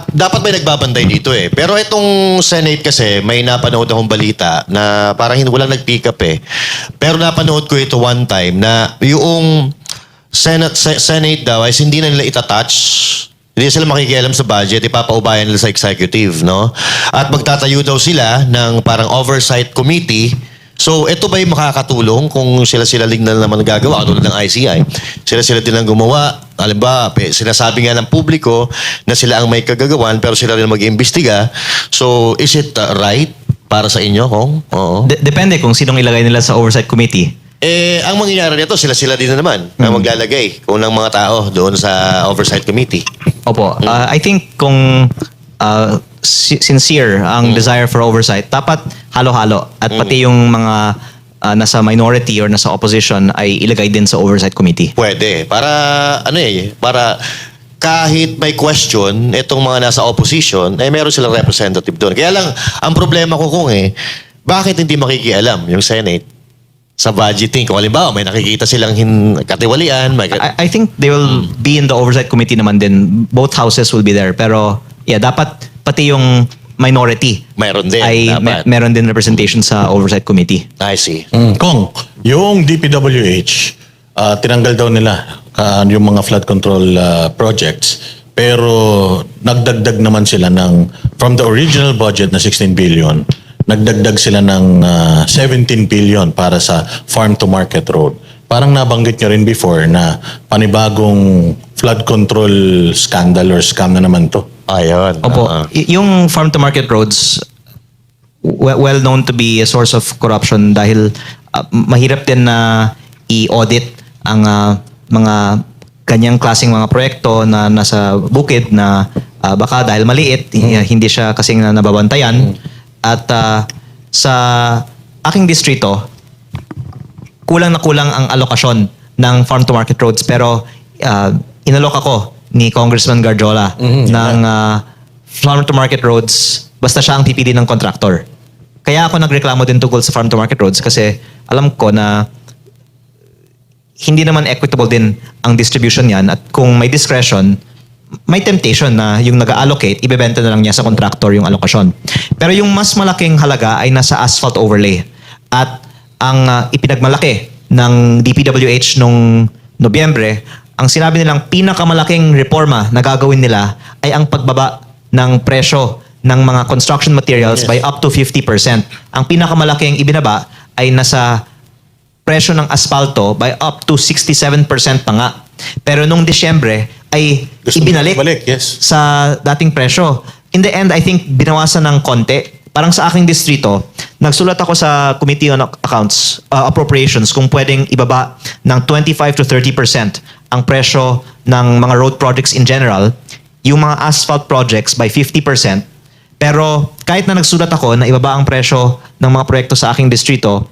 dapat may nagbabanday dito eh. Pero itong Senate kasi, may napanood akong balita na parang walang nag-pick up eh. Pero napanood ko ito one time na yung Senate daw ay hindi na nila itatouch. Hindi sila makikialam sa budget, ipapaubayan nila sa executive, no? At magtatayo daw sila ng parang oversight committee. So, ito ba'y makakatulong kung sila-sila din na naman gagawa, tulad ng ICI? Sila-sila din ang gumawa. Alam ba, sinasabi nga ng publiko na sila ang may kagagawan, pero sila rin mag-iimbestiga. So, is it right para sa inyo, Kong? Oo. Depende kung sinong ilagay nila sa oversight committee. Ang mangyayari nito, sila-sila din na naman na maglalagay kung ng mga tao doon sa oversight committee. Opo. I think kung sincere ang desire for oversight, dapat halo-halo. At pati yung mga nasa minority or nasa opposition ay ilagay din sa oversight committee. Pwede. Para, para kahit may question, itong mga nasa opposition, meron silang representative doon. Kaya lang, ang problema ko bakit hindi makikialam yung Senate? sa budgeting? Kung halimbawa, may nakikita silang katiwalian, may... I think they will be in the oversight committee naman din. Both houses will be there. Pero yeah, dapat pati yung minority Mayroon din, ay dapat. meron din representation sa oversight committee. I see. Kung yung DPWH, tinanggal daw nila yung mga flood control projects, pero nagdagdag naman sila ng, from the original budget na 16 billion, nagdagdag sila ng 17 billion para sa farm to market road. Parang nabanggit nyo rin before na panibagong flood control scandal or scam na naman to. Ayun. Opo, yung farm to market roads, well known to be a source of corruption dahil mahirap din na i-audit ang mga ganyang klaseng mga proyekto na nasa bukid na baka dahil maliit, hindi siya kasing nababantayan. At sa aking distrito, kulang na kulang ang alokasyon ng farm to market roads, pero inalok ako ni Congressman Garjola ng farm to market roads basta siya ang PPD ng contractor. Kaya ako nagreklamo din tungkol sa farm to market roads kasi alam ko na hindi naman equitable din ang distribution yan, at kung may discretion, may temptation na yung nag-allocate, ibebenta na lang niya sa contractor yung alokasyon. Pero yung mas malaking halaga ay nasa asphalt overlay. At ang ipinagmalaki ng DPWH nung Nobyembre, ang sinabi nilang pinakamalaking reforma na gagawin nila ay ang pagbaba ng presyo ng mga construction materials by up to 50%. Ang pinakamalaking ibinaba ay nasa presyo ng asfalto by up to 67% pa nga. Pero nung Disyembre ay Gusto ibinalik balik, yes. sa dating presyo. In the end, I think binawasan ng konti. Parang sa aking distrito, nagsulat ako sa Committee on Accounts, Appropriations, kung pwedeng ibaba ng 25 to 30% ang presyo ng mga road projects in general, yung mga asphalt projects by 50%. Pero kahit na nagsulat ako na ibaba ang presyo ng mga proyekto sa aking distrito,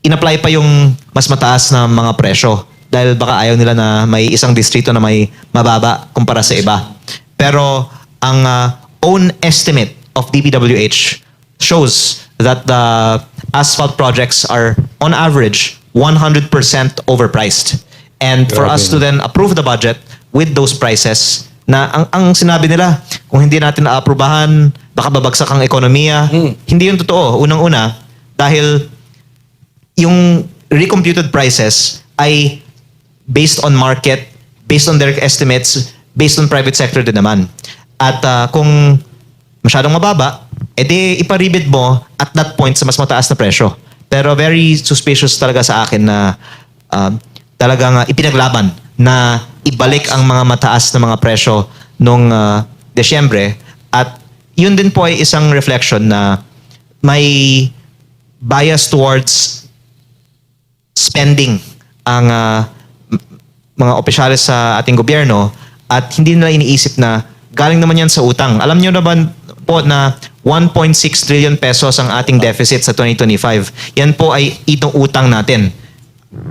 in-apply pa yung mas mataas na mga presyo dahil baka ayaw nila na may isang distrito na may mababa kumpara sa iba. Pero ang own estimate of DPWH shows that the asphalt projects are on average 100% overpriced. And for us to then approve the budget with those prices, na ang sinabi nila, kung hindi natin naaprubahan, baka babagsak ang ekonomiya. Hindi yun totoo. Unang-una, dahil yung recomputed prices ay based on market, based on their estimates, based on private sector din naman. At kung masyadong mababa, edi iparibid mo at that point sa mas mataas na presyo. Pero very suspicious talaga sa akin na talagang ipinaglaban na ibalik ang mga mataas na mga presyo nung Desyembre. At yun din po ay isang reflection na may bias towards spending ang mga opisyales sa ating gobyerno at hindi nila iniisip na galing naman yan sa utang. Alam nyo naman po na 1.6 trillion pesos ang ating deficit sa 2025. Yan po ay itong utang natin.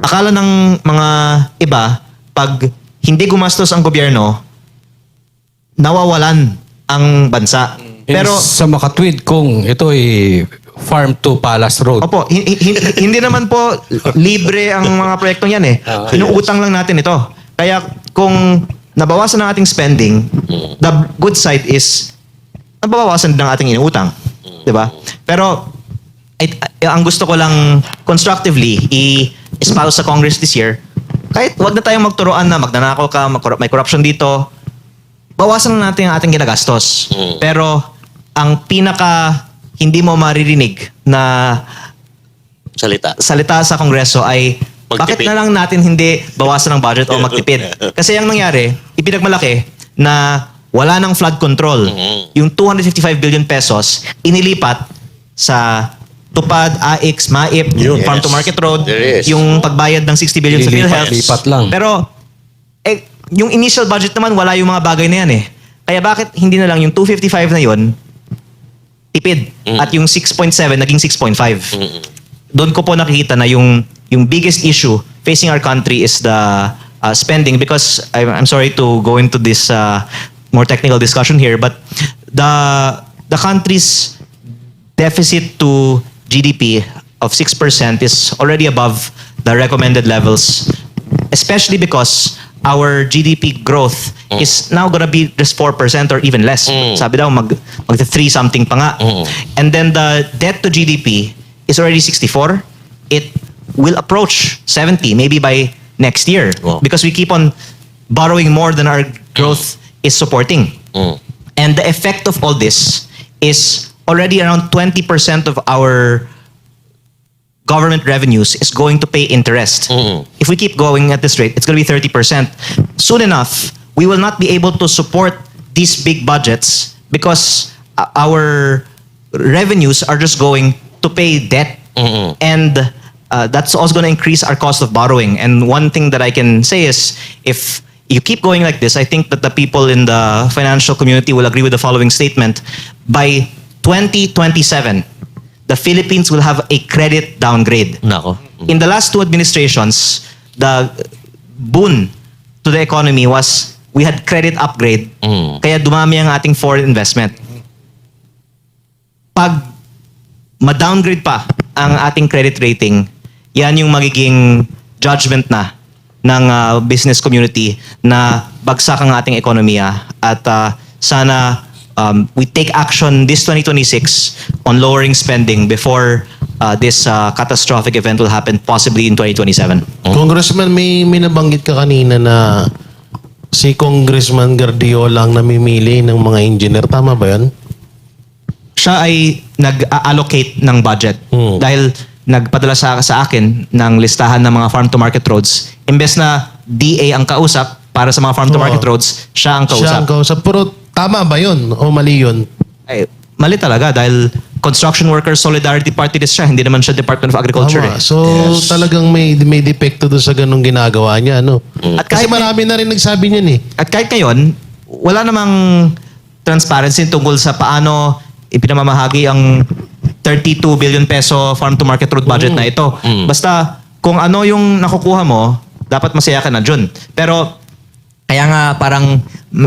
Akala ng mga iba, pag hindi gumastos ang gobyerno, nawawalan ang bansa. Pero sa makatwid kung ito ay farm to palace road. opo, hindi naman po libre ang mga proyektong yan eh. Inuutang lang natin ito. Kaya kung nabawasan ang ating spending, the good side is nabawasan din ang ating inuutang. Diba? Pero ang gusto ko lang constructively i-espouse sa Congress this year, kahit wag na tayong magturoan na magnanakaw ka, may corruption dito, bawasan na natin ang ating ginagastos. Pero ang pinaka hindi mo maririnig na salita sa Kongreso ay bakit Magtipid. na lang natin hindi bawasan ng budget o magtipid? Kasi ang nangyari, ipinagmalaki na wala ng flood control. Yung 255 billion pesos inilipat sa Tupad, AX, MAIP, Yun. Farm to Market Road, There is. yung pagbayad ng 60 billion sa PhilHealth. Lipat lang. Pero yung initial budget naman, wala yung mga bagay na yan eh. Kaya bakit hindi na lang yung 255 na yun, tipid. At yung 6.7 naging 6.5. Doon ko po nakikita na yung biggest issue facing our country is the spending, because I'm sorry to go into this more technical discussion here, but the country's deficit to GDP of 6% is already above the recommended levels, especially because our GDP growth is now gonna be just 4% or even less. Sabi daw mag 3 something pa nga. And then the debt to GDP is already 64. It will approach 70 maybe by next year Wow. because we keep on borrowing more than our growth is supporting. And the effect of all this is already around 20% of our government revenues is going to pay interest. If we keep going at this rate, it's going to be 30%. Soon enough, we will not be able to support these big budgets because our revenues are just going to pay debt. And that's also going to increase our cost of borrowing. And one thing that I can say is, if you keep going like this, I think that the people in the financial community will agree with the following statement. By 2027, the Philippines will have a credit downgrade. Nako. In the last 2 administrations, the boon to the economy was we had credit upgrade, kaya dumami ang ating foreign investment. Pag ma-downgrade pa ang ating credit rating, yan yung magiging judgment na ng business community na bagsak ang ating ekonomiya at sana we take action this 2026 on lowering spending before this catastrophic event will happen possibly in 2027. Congressman, may nabanggit ka kanina na si Congressman Guardiola ang namimili ng mga engineer. Tama ba yun? Siya ay nag-allocate ng budget dahil nagpadala sa akin ng listahan ng mga farm-to-market roads. Imbes na DA ang kausap para sa mga farm-to-market Oo. roads, siya ang Siya ang kausap. kausap. Pero tama ba yun? O mali yun? Ay, mali talaga dahil Construction Workers Solidarity Party list siya, hindi naman siya Department of Agriculture. Tama. Eh. So talagang may depekto doon sa ganung ginagawa niya. No? At Kasi kahit- marami na rin nagsabi niyan eh. At kahit ngayon, wala namang transparency tungkol sa paano ipinamamahagi ang 32 billion peso farm-to-market road budget na ito. Basta kung ano yung nakukuha mo, dapat masaya ka na dyan. Pero kaya nga parang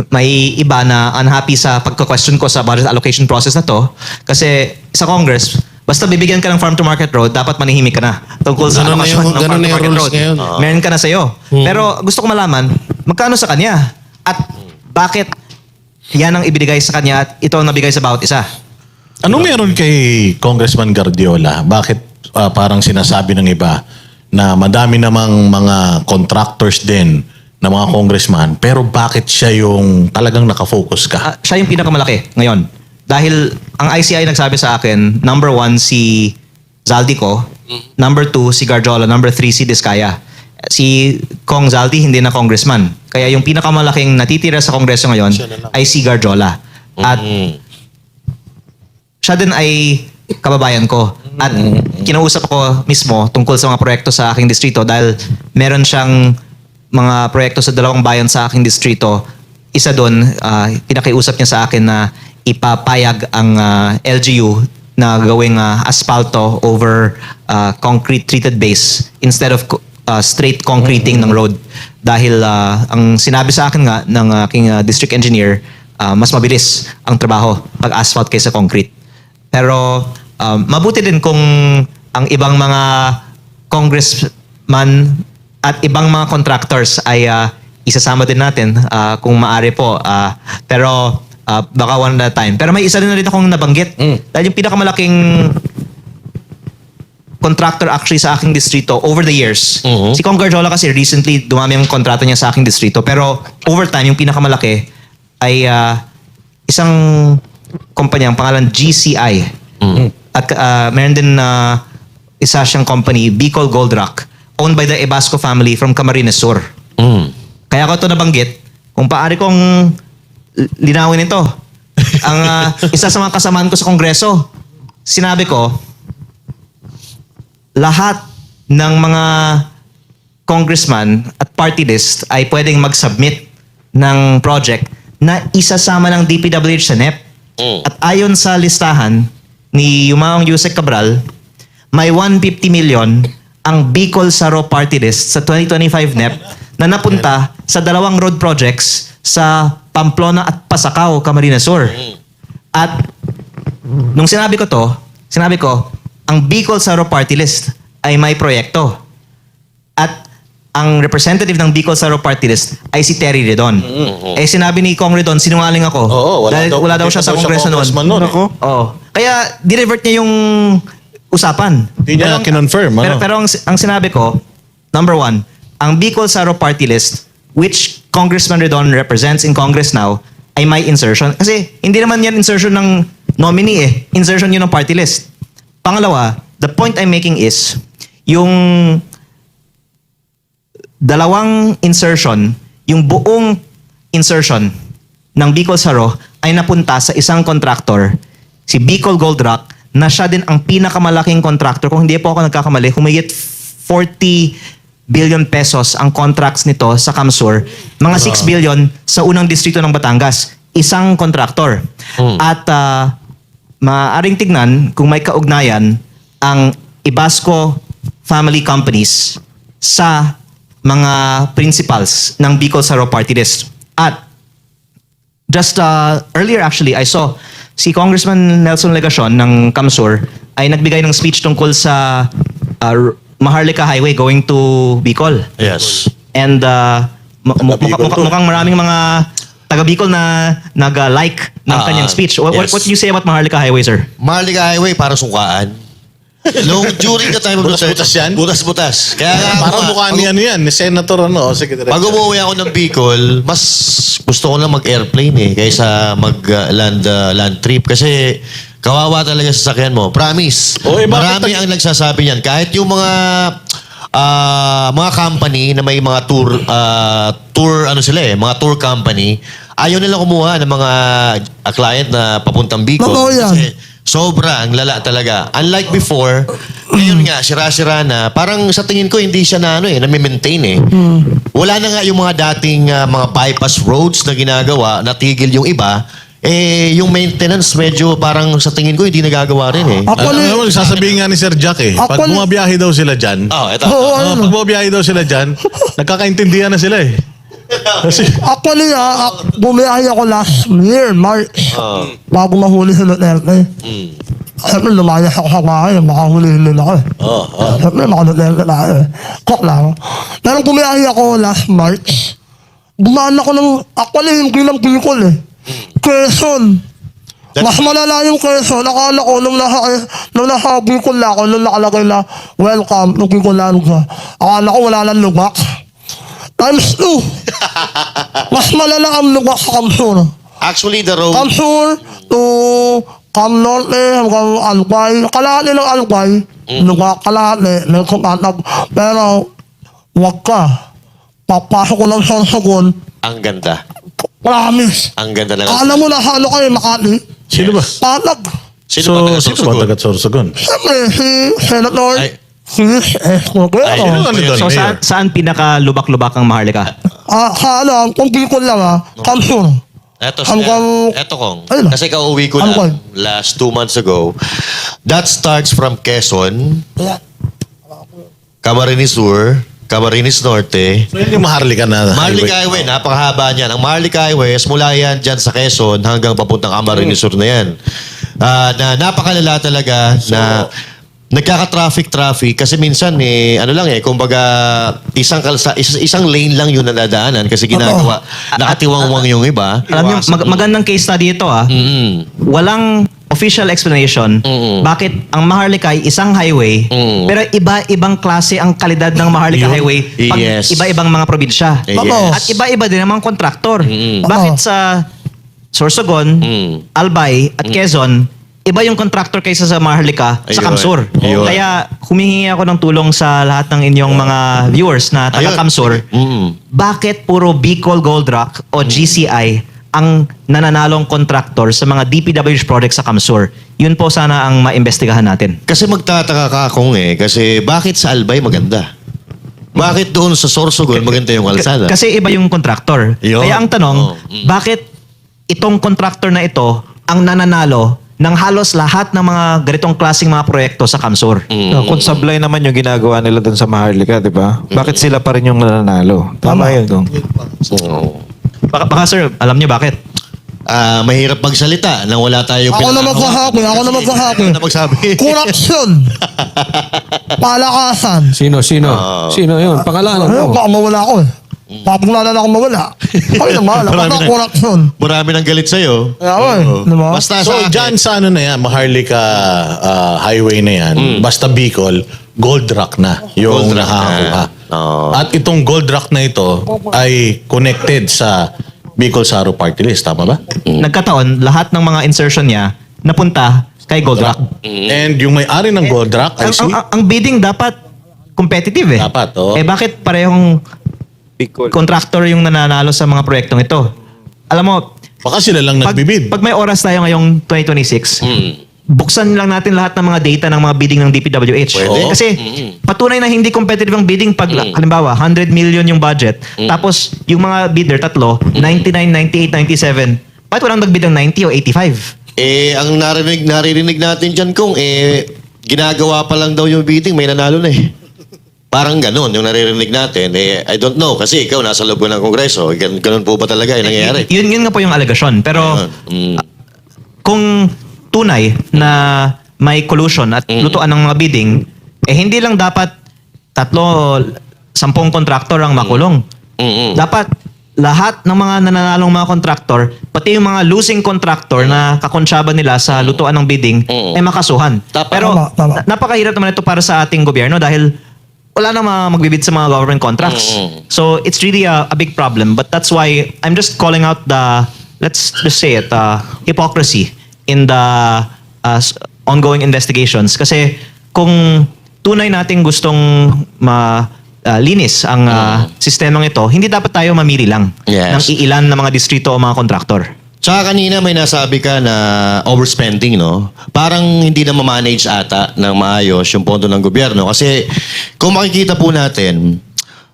may iba na unhappy sa pagka-question ko sa budget allocation process na to. Kasi sa Congress, basta bibigyan ka ng farm-to-market road, dapat manihimik ka na. Tungkol sa Ganun na allocation yung- ng ganun na yung farm-to-market rules road. ngayon. Meron ka na sa'yo. Pero gusto ko malaman, magkano sa kanya? At bakit yan ang ibinigay sa kanya at ito ang nabigay sa bawat isa? Anong meron kay Congressman Guardiola? Bakit parang sinasabi ng iba na madami namang mga contractors din na mga congressman, pero bakit siya yung talagang nakafocus ka? Siya yung pinakamalaki ngayon. Dahil ang ICI nagsabi sa akin, number 1 si Zaldico, number 2 si Garjola, number 3 si Diskaya. Si Kong Zaldi hindi na congressman. Kaya yung pinakamalaking natitira sa kongreso ngayon ay si Garjola. At siya din ay kababayan ko. At kinausap ako mismo tungkol sa mga proyekto sa aking distrito dahil meron siyang mga proyekto sa 2 bayan sa aking distrito. Isa doon, pinakiusap niya sa akin na ipapayag ang LGU na gawing asfalto over concrete treated base instead of straight concreting ng road. Dahil ang sinabi sa akin nga ng aking district engineer, mas mabilis ang trabaho pag asphalt kaysa concrete. Pero mabuti din kung ang ibang mga congressman at ibang mga contractors ay isasama din natin kung maaari po. Pero baka one at a time. Pero may isa rin na rin akong nabanggit. Dahil yung pinakamalaking contractor actually sa aking distrito over the years. Si Kong Garjola kasi recently dumami ang kontrata niya sa aking distrito. Pero over time, yung pinakamalaki ay isang kumpanya, ang pangalan GCI. At meron din isa siyang company, Bicol Gold Rock, owned by the Ebasco family from Camarines Sur. Kaya ko ito nabanggit, kung paari kong linawin ito. Ang isa sa mga kasamahan ko sa Kongreso, sinabi ko, lahat ng mga congressman at party list ay pwedeng mag-submit ng project na isasama ng DPWH sa NEP. At ayon sa listahan ni Yumaong Yusek Cabral, may 150 million ang Bicol Saro party list sa 2025 NEP na napunta sa 2 road projects sa Pamplona at Pasacao, Camarines Sur. At nung sinabi ko to, sinabi ko, ang Bicol Saro Party List ay may proyekto. At ang representative ng Bicol Saro Party List ay si Terry Redon. Eh sinabi ni Kong Redon, sinungaling ako. Oo, dahil wala daw siya sa kongreso noon. Nako. Oo. Kaya dinevert niya yung usapan. Hindi niya kinonfirm, ano? Pero ang sinabi ko, number one, ang Bicol Saro Party List, which Congressman Redon represents in Congress now, ay may insertion. Kasi hindi naman yan insertion ng nominee eh. Insertion yun ng party list. Pangalawa, the point I'm making is, yung dalawang insertion, yung buong insertion ng Bicol Saro ay napunta sa isang contractor, si Bicol Gold Rock, na siya din ang pinakamalaking contractor. Kung hindi po ako nagkakamali, humigit 40 billion pesos ang contracts nito sa Kamsur, mga 6 billion sa unang distrito ng Batangas. Isang contractor. At maaaring tignan kung may kaugnayan ang Ibasco family companies sa mga principals ng Bicol Saro Party List. At just earlier actually, I saw si Congressman Nelson Legacion ng Kamsur ay nagbigay ng speech tungkol sa Maharlika Highway going to Bicol. Yes. And mukhang maraming mga taga Bicol na nag-like ng kanyang speech. What yes. do you say about Maharlika Highway, sir? Maharlika Highway, parang sungkaan. During the time of Butas-butas yan? Butas-butas. Kaya Parang mukha ni ano yan, ni Senator ano. Sige, pag umuwi ako ng Bicol, mas gusto ko na mag-airplane kaysa mag-land trip. Kasi kawawa talaga sa sasakyan mo. Promise. Oy, Marami ang nagsasabi niyan. Kahit yung mga company na may mga tour mga tour company, ayaw nila kumuha ng mga client na papuntang Bicol. Totoo yan. Kasi sobrang lala talaga. Unlike before, ngayon nga, sira-sira na. Parang sa tingin ko, hindi siya nami-maintain Wala na nga yung mga dating mga bypass roads na ginagawa, natigil yung iba. Yung maintenance, medyo parang sa tingin ko, hindi nagagawa rin Ano, sasabihin nga ni Sir Jack pag bumabiyahe daw sila dyan, Ito. pag bumabiyahe daw sila dyan, nagkakaintindihan na sila Kasi, Actually, bumiyahe ako last year, March. Bago mahuli si Duterte. Siyempre, lumayas ako sa bahay, makahuli nila ako Siyempre, maka-Duterte na ako Kok lang. Pero bumiyahe ako last March. Bumaan ako ng, actually, hindi lang Bicol Quezon. Mas malala yung Quezon. Akala ko, nung nasa Bicol na ako, nung nakalagay na, welcome, nung Bicol na akala ko wala lang lubak. Times 2. Mas malala ang lubak sa Kamsur. Actually, the road... Kamsur to Cam Norte hanggang Albay. Kalahati ng Albay. Lubak, kalahati. May kumatag. Pero, wag ka. Papasok ko ng Sorsogon. Ang ganda. Promise. Ang ganda lang. Alam mo na ano kayo, Makati? sino ba? Patag. Sino ba Sino ba taga Sorsogon? Siyempre, si Senator Ay. Sis Escudero. Sino ano doon, So Mayor? saan pinaka-lubak-lubak ang Maharlika? Ano, kung Bicol lang Kamsur. Eto, Hanggang- Kong. Ayun. Kasi kauwi ko Hanggang- lang last 2 months ago. That starts from Quezon, Camarines Sur, Camarines Norte. So, hindi Maharlika na Maharlika Highway, napakahaba niyan. Ang Maharlika Highway, mula yan dyan sa Quezon hanggang papuntang Camarines Sur na yan. Na napakalala talaga na nagkaka-traffic kasi minsan kumbaga isang lane lang yung nadadaanan kasi ginagawa nakatiwangwang yung iba. Alam niyo, magandang case study ito Walang official explanation bakit ang Maharlika ay isang highway pero iba-ibang klase ang kalidad ng Maharlika Highway pag Yes. iba-ibang mga probinsya. Yes. At iba-iba din ang mga kontraktor. Bakit sa Sorsogon, Albay at Quezon, iba yung contractor kaysa sa Maharlika sa Ayun. Kamsur. Ayun. Kaya humihingi ako ng tulong sa lahat ng inyong mga viewers na taga Ayun. Kamsur. Bakit puro Bicol Gold Rock o GCI ang nananalong contractor sa mga DPWH projects sa Kamsur? Yun po sana ang maimbestigahan natin. Kasi magtataka ka kung kasi bakit sa Albay maganda? Bakit doon sa Sorsogon maganda yung kalsada? Kasi iba yung contractor. Yun. Kaya ang tanong, bakit itong contractor na ito ang nananalo ng halos lahat ng mga ganitong klaseng mga proyekto sa Kamsur? Kung sablay naman yung ginagawa nila doon sa Maharlika, di ba? Bakit sila pa rin yung nananalo? Tama yun, Kong. Oo. Baka sir, alam niyo bakit? mahirap magsalita nang wala tayo Ako na pinakahawakan. magsasabi, ako na magsasabi. Ako na magsabi. Corruption. Palakasan. Sino yun? Pangalanan Ayun, mo. baka mawala ako eh. Baka panglalan ako mawala. Kami na mahala. Baka corruption. Marami nang galit sa'yo. Kaya ako eh. Oo. Diba? Basta So, sa akin, dyan sa ano na yan, Maharlika Highway na yan, basta Bicol, Gold Rock na yung Gold Rock nakakakuha. na. Oo. At itong Gold Rock na ito ay connected sa Bicol Saro Party List. Tama ba? Nagkataon, lahat ng mga insertion niya napunta kay Gold Rock. And yung may-ari ng Gold Rock, I see. Ang bidding dapat competitive eh. Dapat, oo. Eh bakit parehong contractor yung nananalo sa mga proyektong ito? Alam mo, Baka sila lang nagbibid. pag may oras tayo ngayong 2026, buksan lang natin lahat ng mga data ng mga bidding ng DPWH. Pwede. Kasi patunay na hindi competitive ang bidding pag halimbawa 100 million yung budget, tapos yung mga bidder tatlo, 99, 98, 97. Bakit walang nagbid ng 90 o 85? ang naririnig natin dyan kung ginagawa pa lang daw yung bidding, may nanalo na eh. Parang ganun yung naririnig natin. I don't know kasi ikaw nasa loob ng Kongreso. Ganun po ba talaga yung nangyayari? Yun nga po yung alegasyon. Pero kung tunay na may collusion at lutuan ng mga bidding, hindi lang dapat 10 contractor ang makulong. Dapat lahat ng mga nananalong mga contractor, pati yung mga losing contractor na kakonsyaba nila sa lutuan ng bidding, ay makasuhan. Pero Tama. napakahirap naman ito para sa ating gobyerno dahil wala na magbibid sa mga government contracts. So it's really a big problem. But that's why I'm just calling out the, let's just say it, hypocrisy in the ongoing investigations. Kasi kung tunay nating gustong linis ang sistemang ito, hindi dapat tayo mamili lang Yes. ng iilan na mga distrito o mga kontraktor. Tsaka kanina may nasabi ka na overspending, no? Parang hindi na ma-manage ata ng maayos yung pondo ng gobyerno. Kasi kung makikita po natin,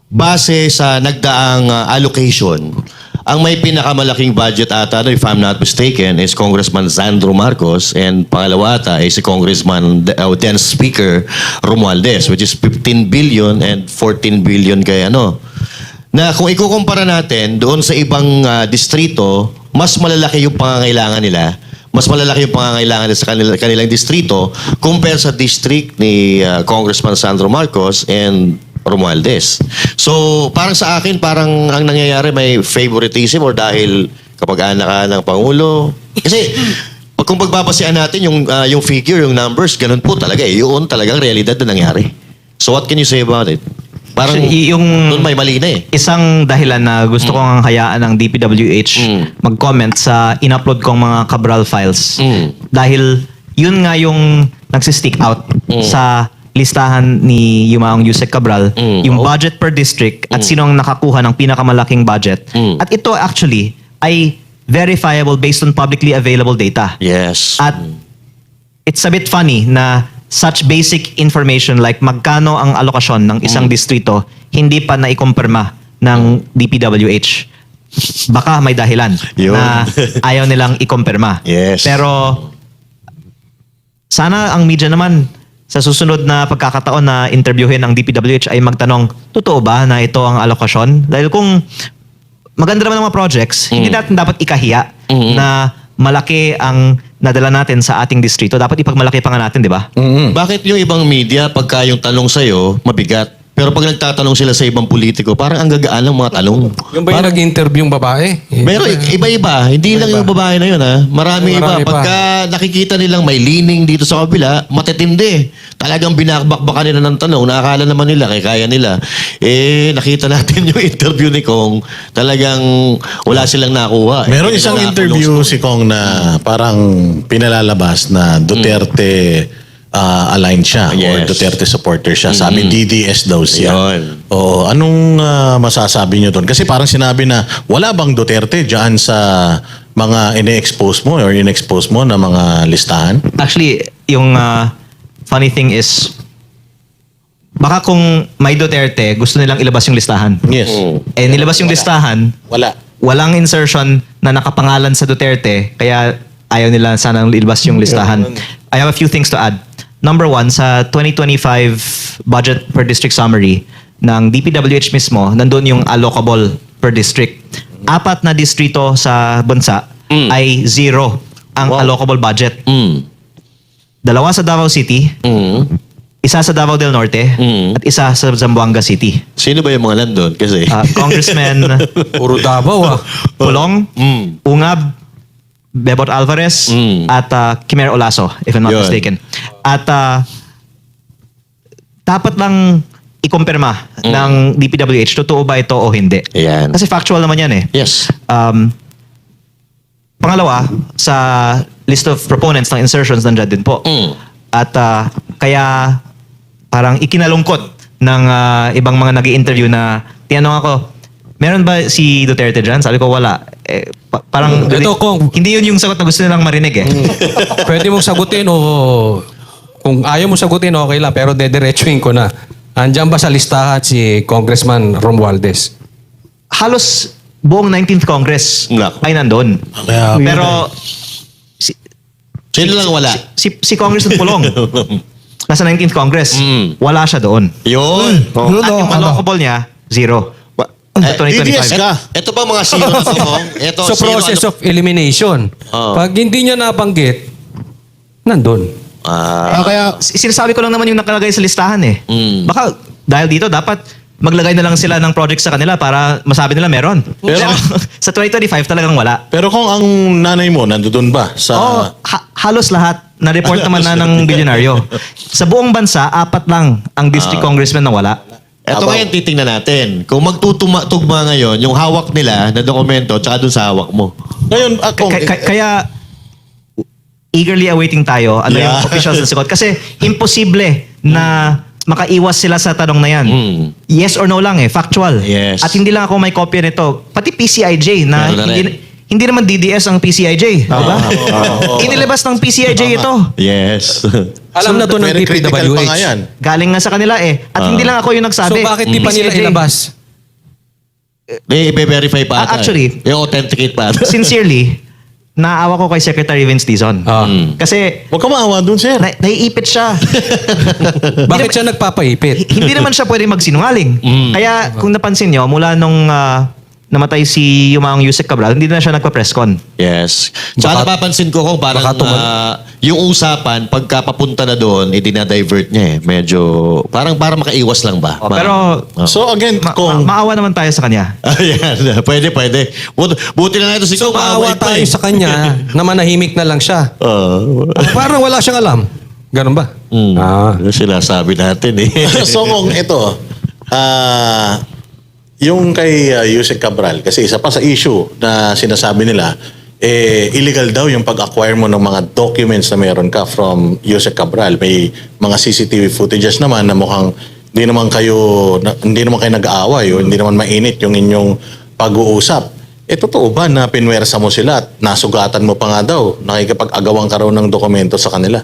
base sa nagdaang allocation, ang may pinakamalaking budget ata, if I'm not mistaken, is Congressman Sandro Marcos and pangalawa ata ay si Congressman then Speaker Romualdez, which is 15 billion and 14 billion kay ano. Na kung ikukumpara natin doon sa ibang distrito, mas malalaki yung pangangailangan nila. Mas malalaki yung pangangailangan nila sa kanilang distrito compare sa district ni Congressman Sandro Marcos and Romualdez. So, parang sa akin, parang ang nangyayari may favoritism or dahil kapag-anak ka ng Pangulo. Kasi, kung pagbabasehan natin yung figure, yung numbers, ganun po talaga eh. Yun talagang realidad na nangyari. So, what can you say about it? Parang Actually, yung doon may mali na eh. isang dahilan na gusto kong hayaan ng DPWH mag-comment sa in-upload kong mga Cabral files. Dahil yun nga yung nagsistick out sa listahan ni Yumaong Yusek Cabral, yung budget per district at sino ang nakakuha ng pinakamalaking budget. At ito actually ay verifiable based on publicly available data. Yes. At it's a bit funny na such basic information like magkano ang alokasyon ng isang distrito hindi pa naikumpirma ng DPWH. Baka may dahilan Yun. na ayaw nilang ikumpirma. Yes. Pero sana ang media naman sa susunod na pagkakataon na interviewin ang DPWH ay magtanong, totoo ba na ito ang alokasyon? Dahil kung maganda naman ang mga projects, hindi natin dapat ikahiya na malaki ang nadala natin sa ating distrito. Dapat ipagmalaki pa nga natin, di ba? Bakit yung ibang media, pagka yung tanong sa'yo, mabigat? Pero pag nagtatanong sila sa ibang politiko, parang ang gagaan ng mga tanong. Yung ba yung nag-interview yung babae? Pero iba-iba. Hindi lang yung babae na yun, ha? Marami iba. Marami pa. Pagka nakikita nilang may leaning dito sa kabila, matitindi. Talagang binakbakbakan nila ng tanong. Nakakala naman nila, kaya nila. Nakita natin yung interview ni Kong. Talagang wala silang nakuha. Meron Hindi isang nila interview nakulong. si Kong na parang pinalalabas na Duterte aligned siya or Yes. Duterte supporter siya. Sabi DDS daw siya. Yun. Oo, anong masasabi niyo doon? Kasi parang sinabi na wala bang Duterte diyan sa mga ine-expose mo or in-expose mo na mga listahan? Actually, yung funny thing is, baka kung may Duterte, gusto nilang ilabas yung listahan. Yes. Nilabas yung listahan, Wala. walang insertion na nakapangalan sa Duterte, kaya ayaw nila sanang ilabas yung listahan. I have a few things to add. Number one, sa 2025 budget per district summary ng DPWH mismo, nandun yung allocable per district. 4 na distrito sa bansa ay 0 ang allocable budget. Mm. 2 sa Davao City, Mm. isa sa Davao del Norte, at isa sa Zamboanga City. Sino ba yung mga nandun? Kasi... Congressman Puro Davao Pulong, Mm. Ungab, Bebot Alvarez, at Kimer Olaso, if I'm not Yun. mistaken. At dapat lang ikumpirma ng DPWH, totoo ba ito o hindi. Ayan. Kasi factual naman yan eh. Yes. Pangalawa, sa list of proponents ng insertions nandyan din po. At kaya parang ikinalungkot ng ibang mga nag-i-interview na tinanong ako, meron ba si Duterte dyan? Sabi ko, wala. Parang Ito, Kong. hindi yun yung sagot na gusto nilang marinig eh. Pwede mong sagutin o kung ayaw mo sagutin, okay lang. Pero dediretsuin ko na. Andiyan ba sa listahan si Congressman Romualdez? Halos buong 19th Congress Nako. ay nandun. Kaya, Pero Sino lang wala? si Congressman Pulong, nasa 19th Congress, wala siya doon. Yun. Yun At o, yung allocable niya, 0. Sa 2025. DDS ka. Ito ba mga sino na to? Ito, So process of elimination. Pag hindi niya nabanggit, nandun. kaya Sinasabi ko lang naman yung nakalagay sa listahan eh. Baka dahil dito dapat maglagay na lang sila ng project sa kanila para masabi nila meron. Pero sa 2025 talagang wala. Pero kung ang nanay mo, nandoon ba? Sa... Halos lahat na-report naman na ng bilyonaryo. Sa buong bansa, 4 lang ang district congressman na wala. Ito ngayon titingnan natin. Kung magtutugma ngayon, yung hawak nila na dokumento tsaka dun sa hawak mo. Ngayon, ako... Kaya eagerly awaiting tayo ano yung officials ng sagot. Kasi imposible na makaiwas sila sa tanong na yan. Yes or no lang eh, factual. Yes. At hindi lang ako may kopya nito. Pati PCIJ na Meron na hindi naman DDS ang PCIJ. Diba? Inilabas ng PCIJ ito. Yes. Alam na to ng very critical pa nga yan. DPWH. Galing nga sa kanila eh. At hindi lang ako yung So nagsabi. bakit di pa nila PCIJ. ilabas? I-verify pa ata. Actually, i-authenticate pa ata. Sincerely, naawa ko kay Secretary Vince Dizon. Kasi Huwag ka maawa dun, sir. naiipit siya. Bakit siya nagpapaipit? Hindi naman siya pwede magsinungaling. Kaya kung napansin nyo, mula nung namatay si Yumaong Yusek Cabral, hindi na siya nagpa-presscon. Yes. Tsaka napapansin ko kung parang yung usapan, pagka papunta na doon, dinadivert niya eh. Medyo, parang makaiwas lang ba? Pero So again, kung... maawa naman tayo sa kanya. Ayan, pwede. Buti na nga ito si So Kong, maawa maaway pa tayo eh. sa kanya na manahimik na lang siya. Parang wala siyang alam. Ganun ba? Yung sinasabi natin eh. so kung ito, yung kay Yusek Cabral, kasi isa pa sa issue na sinasabi nila, illegal daw yung pag-acquire mo ng mga documents na meron ka from Yusek Cabral. May mga CCTV footages naman na mukhang hindi naman kayo nag-aaway o hindi naman mainit yung inyong pag-uusap. Totoo ba na pinwersa mo sila at nasugatan mo pa nga daw, nakikipag-agawang ka raw ng dokumento sa kanila?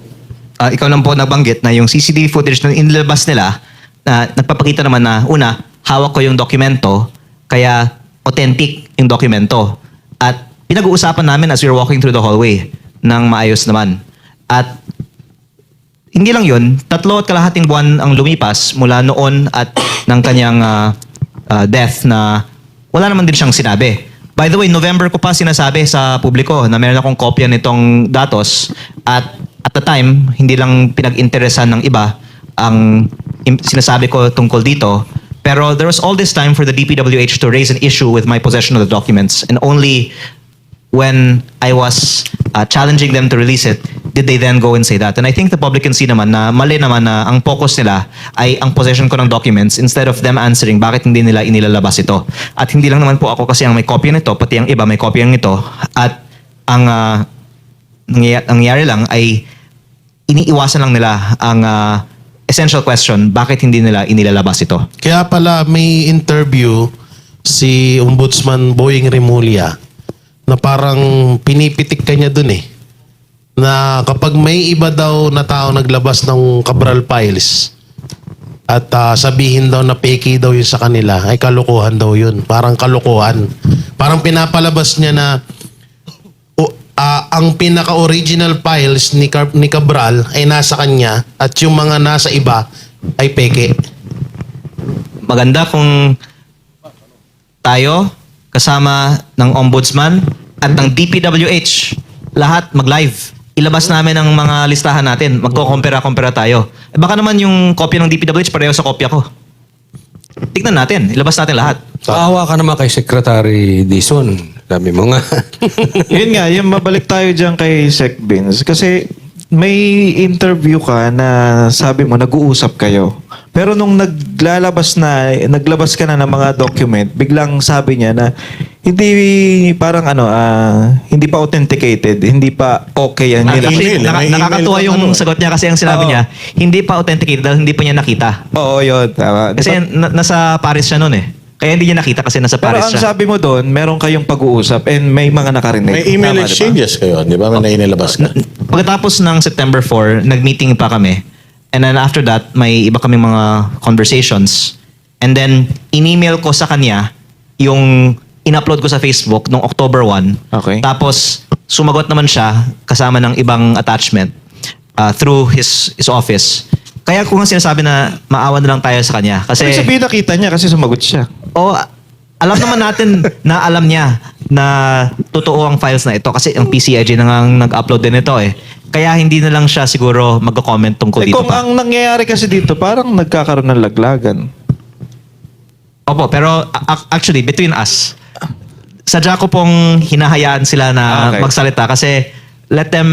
Ikaw lang po nabanggit na yung CCTV footage na inilabas nila, na nagpapakita naman na una, hawak ko yung dokumento, kaya authentic yung dokumento. At pinag-uusapan namin as we were walking through the hallway ng maayos naman. At hindi lang yun, 3.5 buwan ang lumipas mula noon at ng kanyang death na wala naman din siyang sinabi. By the way, November ko pa sinasabi sa publiko na meron akong kopya nitong datos at the time, hindi lang pinag-interesan ng iba ang sinasabi ko tungkol dito. Pero there was all this time for the DPWH to raise an issue with my possession of the documents, and only when I was challenging them to release it, did they then go and say that. And I think the public can see naman na mali naman na ang focus nila ay ang possession ko ng documents instead of them answering bakit hindi nila inilalabas ito. At hindi lang naman po ako kasi ang may kopya nito, pati ang iba may kopya nito. At ang nangyayari lang ay iniiwasan lang nila ang essential question, bakit hindi nila inilalabas ito? Kaya pala may interview si Ombudsman Boying Remulla na parang pinipitik ka niya dun eh. Na kapag may iba daw na tao naglabas ng Cabral files at sabihin daw na peke daw yun sa kanila, ay kalokohan daw yun. Parang kalokohan. Parang pinapalabas niya na ang pinaka-original files ni Cabral ay nasa kanya at yung mga nasa iba ay peke. Maganda kung tayo kasama ng ombudsman at ng DPWH, lahat mag-live. Ilabas namin ang mga listahan natin. Magko-compare tayo. Baka naman yung kopya ng DPWH pareho sa kopya ko. Tignan natin. Ilabas natin lahat. Paawa ka naman kay Secretary Dizon. Sabi mo nga. Yun nga, yung mabalik tayo dyan kay Sec Vince. Kasi may interview ka na sabi mo, nag-uusap kayo. Pero nung naglabas ka na ng mga document, biglang sabi niya na hindi parang hindi pa authenticated, hindi pa okay yan. May Actually, email, may email nakakatuwa pa, yung ano. sagot niya kasi ang sinabi Oo. niya, hindi pa authenticated dahil hindi pa niya nakita. Oo, yun. Tama. Kasi nasa Paris siya noon eh. Kaya hindi niya nakita kasi nasa Pero Paris ang siya. sabi mo doon, meron kayong pag-uusap and may mga nakarinig. May email Tama, di ba? exchanges kayo, di ba? May nainilabas ka. Pagkatapos ng September 4, nag-meeting pa kami. And then after that, may iba kaming mga conversations. And then, in-email ko sa kanya yung in-upload ko sa Facebook noong October 1. Okay. Tapos, sumagot naman siya kasama ng ibang attachment through his office. Kaya ko nga sinasabi na maawa na lang tayo sa kanya. Kasi, Ibig sabihin nakita niya kasi sumagot siya. alam naman natin na alam niya na totoo ang files na ito. Kasi ang PCIG na nga nag-upload din ito eh. Kaya hindi na lang siya siguro magko-comment tungkol dito Kung pa. ang nangyayari kasi dito, parang nagkakaroon ng laglagan. Opo, pero actually, between us, sadya ko pong hinahayaan sila na Okay. magsalita kasi let them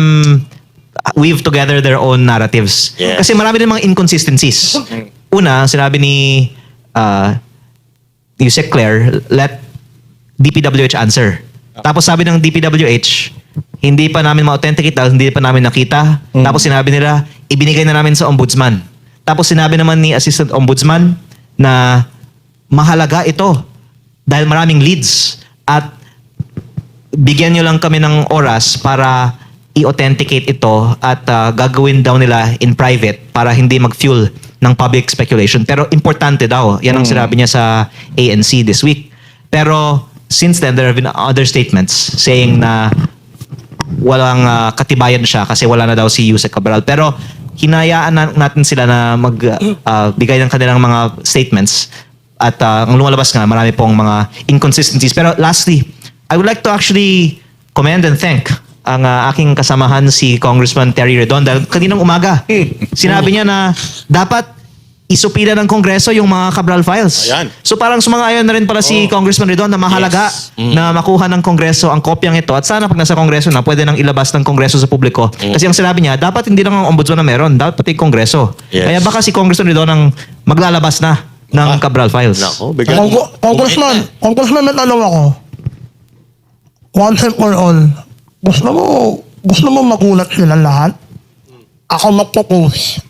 weave together their own narratives. Yes. Kasi marami din mga inconsistencies. Una, sinabi ni Yusek Claire, let DPWH answer. Tapos sabi ng DPWH, hindi pa namin ma-authenticate dahil hindi pa namin nakita. Tapos sinabi nila, ibinigay na namin sa ombudsman. Tapos sinabi naman ni Assistant Ombudsman na mahalaga ito dahil maraming leads at bigyan nyo lang kami ng oras para i-authenticate ito at gagawin daw nila in private para hindi mag-fuel ng public speculation. Pero importante daw. Yan ang sinabi niya sa ANC this week. Pero since then, there have been other statements saying na walang katibayan siya kasi wala na daw si Yusek Cabral. Pero hinayaan natin sila na magbigay ng kanilang mga statements. At ang lumalabas nga, marami pong mga inconsistencies. Pero lastly, I would like to actually commend and thank ang aking kasamahan si Congressman Terry Redon dahil kaninang umaga, sinabi niya na dapat isupila ng Kongreso yung mga Cabral files. Ayan. So parang sumang-ayon na rin pala si Congressman Redon na mahalaga na makuha ng Kongreso ang kopyang ito at sana pag nasa Kongreso na pwede nang ilabas ng Kongreso sa publiko. Kasi ang sinabi niya, dapat hindi lang ang ombudsman na meron, dapat pati Kongreso. Yes. Kaya baka si Congressman Redon ang maglalabas na ng Cabral files. Nako, bigyan. Congressman, may tanong ako. One and for all. Gusto mo magulat sila lahat? Ako magpo-post.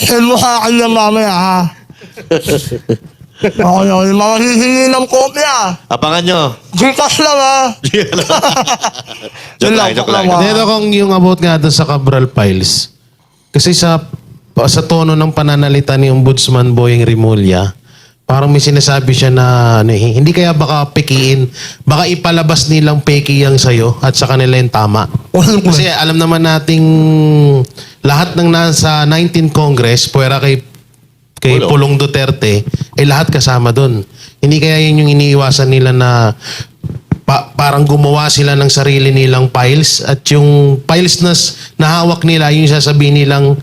Send mo sa akin yan mamaya, ha? Okay, mga hihingi ng kopya. Abangan nyo. Gcash lang, ha? Joke lang, joke lang. Wow. Dito kung yung about nga doon sa Cabral Files, kasi sa tono ng pananalita ni Ombudsman Boying Rimulya, parang may sinasabi siya na hindi kaya baka pekiin, baka ipalabas nilang peki yang sa'yo at sa kanila yung tama. Kasi alam naman nating lahat ng nasa 19th Congress, puwera kay Pulong Duterte, ay lahat kasama doon. Hindi kaya yun yung iniiwasan nila na parang gumawa sila ng sarili nilang files at yung files na hawak nila, yung sasabihin nilang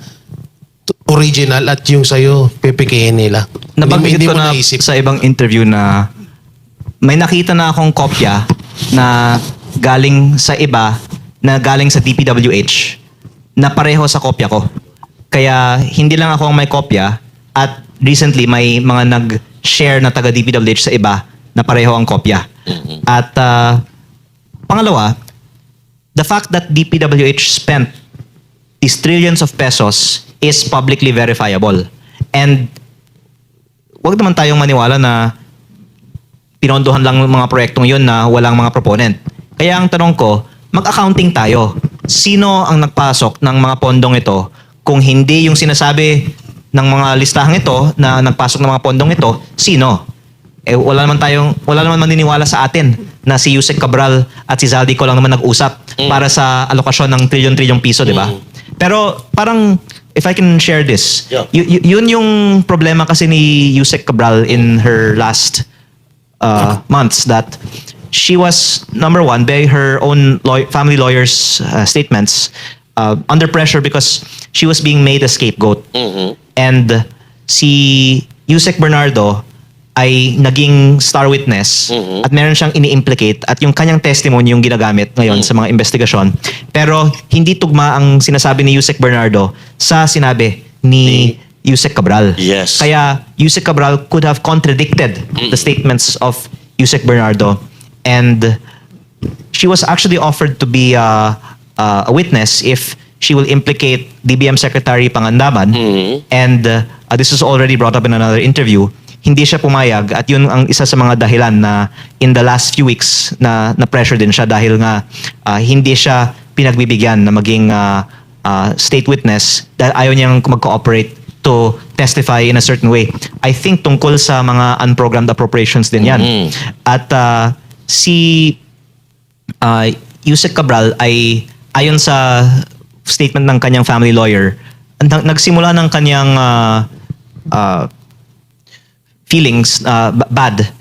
original at yung sa'yo, pipikihin nila. Nabanggit Hindi ko mo na naisip. sa ibang interview na may nakita na akong kopya na galing sa iba, na galing sa DPWH, na pareho sa kopya ko. Kaya hindi lang ako ang may kopya at recently may mga nag-share na taga DPWH sa iba na pareho ang kopya. At pangalawa, the fact that DPWH spent these trillions of pesos is publicly verifiable. And wag naman tayong maniwala na pinondohan lang ng mga proyektong yun na walang mga proponent. Kaya ang tanong ko, mag-accounting tayo. Sino ang nagpasok ng mga pondong ito kung hindi yung sinasabi ng mga listahang ito na nagpasok ng mga pondong ito, sino? Wala naman maniniwala sa atin na si Yusek Cabral at si Zaldico lang naman nag-usap para sa alokasyon ng trilyon-trilyong piso, di ba? Pero parang if I can share this, yun yung problema kasi ni Yusek Cabral in her last months that she was, number one, by her own family lawyer's statements, under pressure because she was being made a scapegoat. And si Yusek Bernardo ay naging star witness at meron siyang ini-implicate at yung kanyang testimony yung ginagamit ngayon sa mga investigasyon. Pero hindi tugma ang sinasabi ni Yusek Bernardo sa sinabi ni Yusek Cabral. Yes. Kaya Yusek Cabral could have contradicted the statements of Yusek Bernardo, and she was actually offered to be a witness if she will implicate DBM Secretary Pangandaman, and this is already brought up in another interview. Hindi siya pumayag at yun ang isa sa mga dahilan na in the last few weeks na pressure din siya dahil nga hindi siya pinagbibigyan na maging state witness dahil ayaw niyang mag-cooperate to testify in a certain way. I think tungkol sa mga unprogrammed appropriations din yan. At si Yusek Cabral ay ayon sa statement ng kanyang family lawyer, nagsimula ng kanyang feelings bad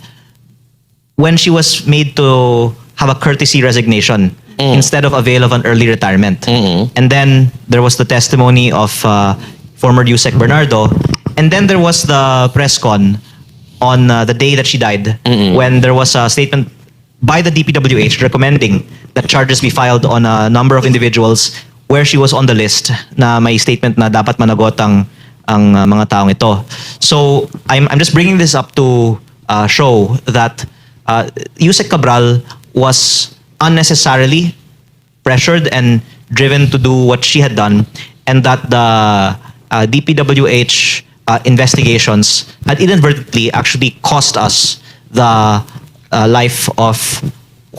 when she was made to have a courtesy resignation instead of avail of an early retirement. And then there was the testimony of former Yusek Bernardo, and then there was the press con on the day that she died when there was a statement by the DPWH recommending that charges be filed on a number of individuals where she was on the list na may statement na dapat managot ang mga taong ito. So I'm just bringing this up to show that Yusek Cabral was unnecessarily pressured and driven to do what she had done, and that the DPWH investigations had inadvertently actually cost us the life of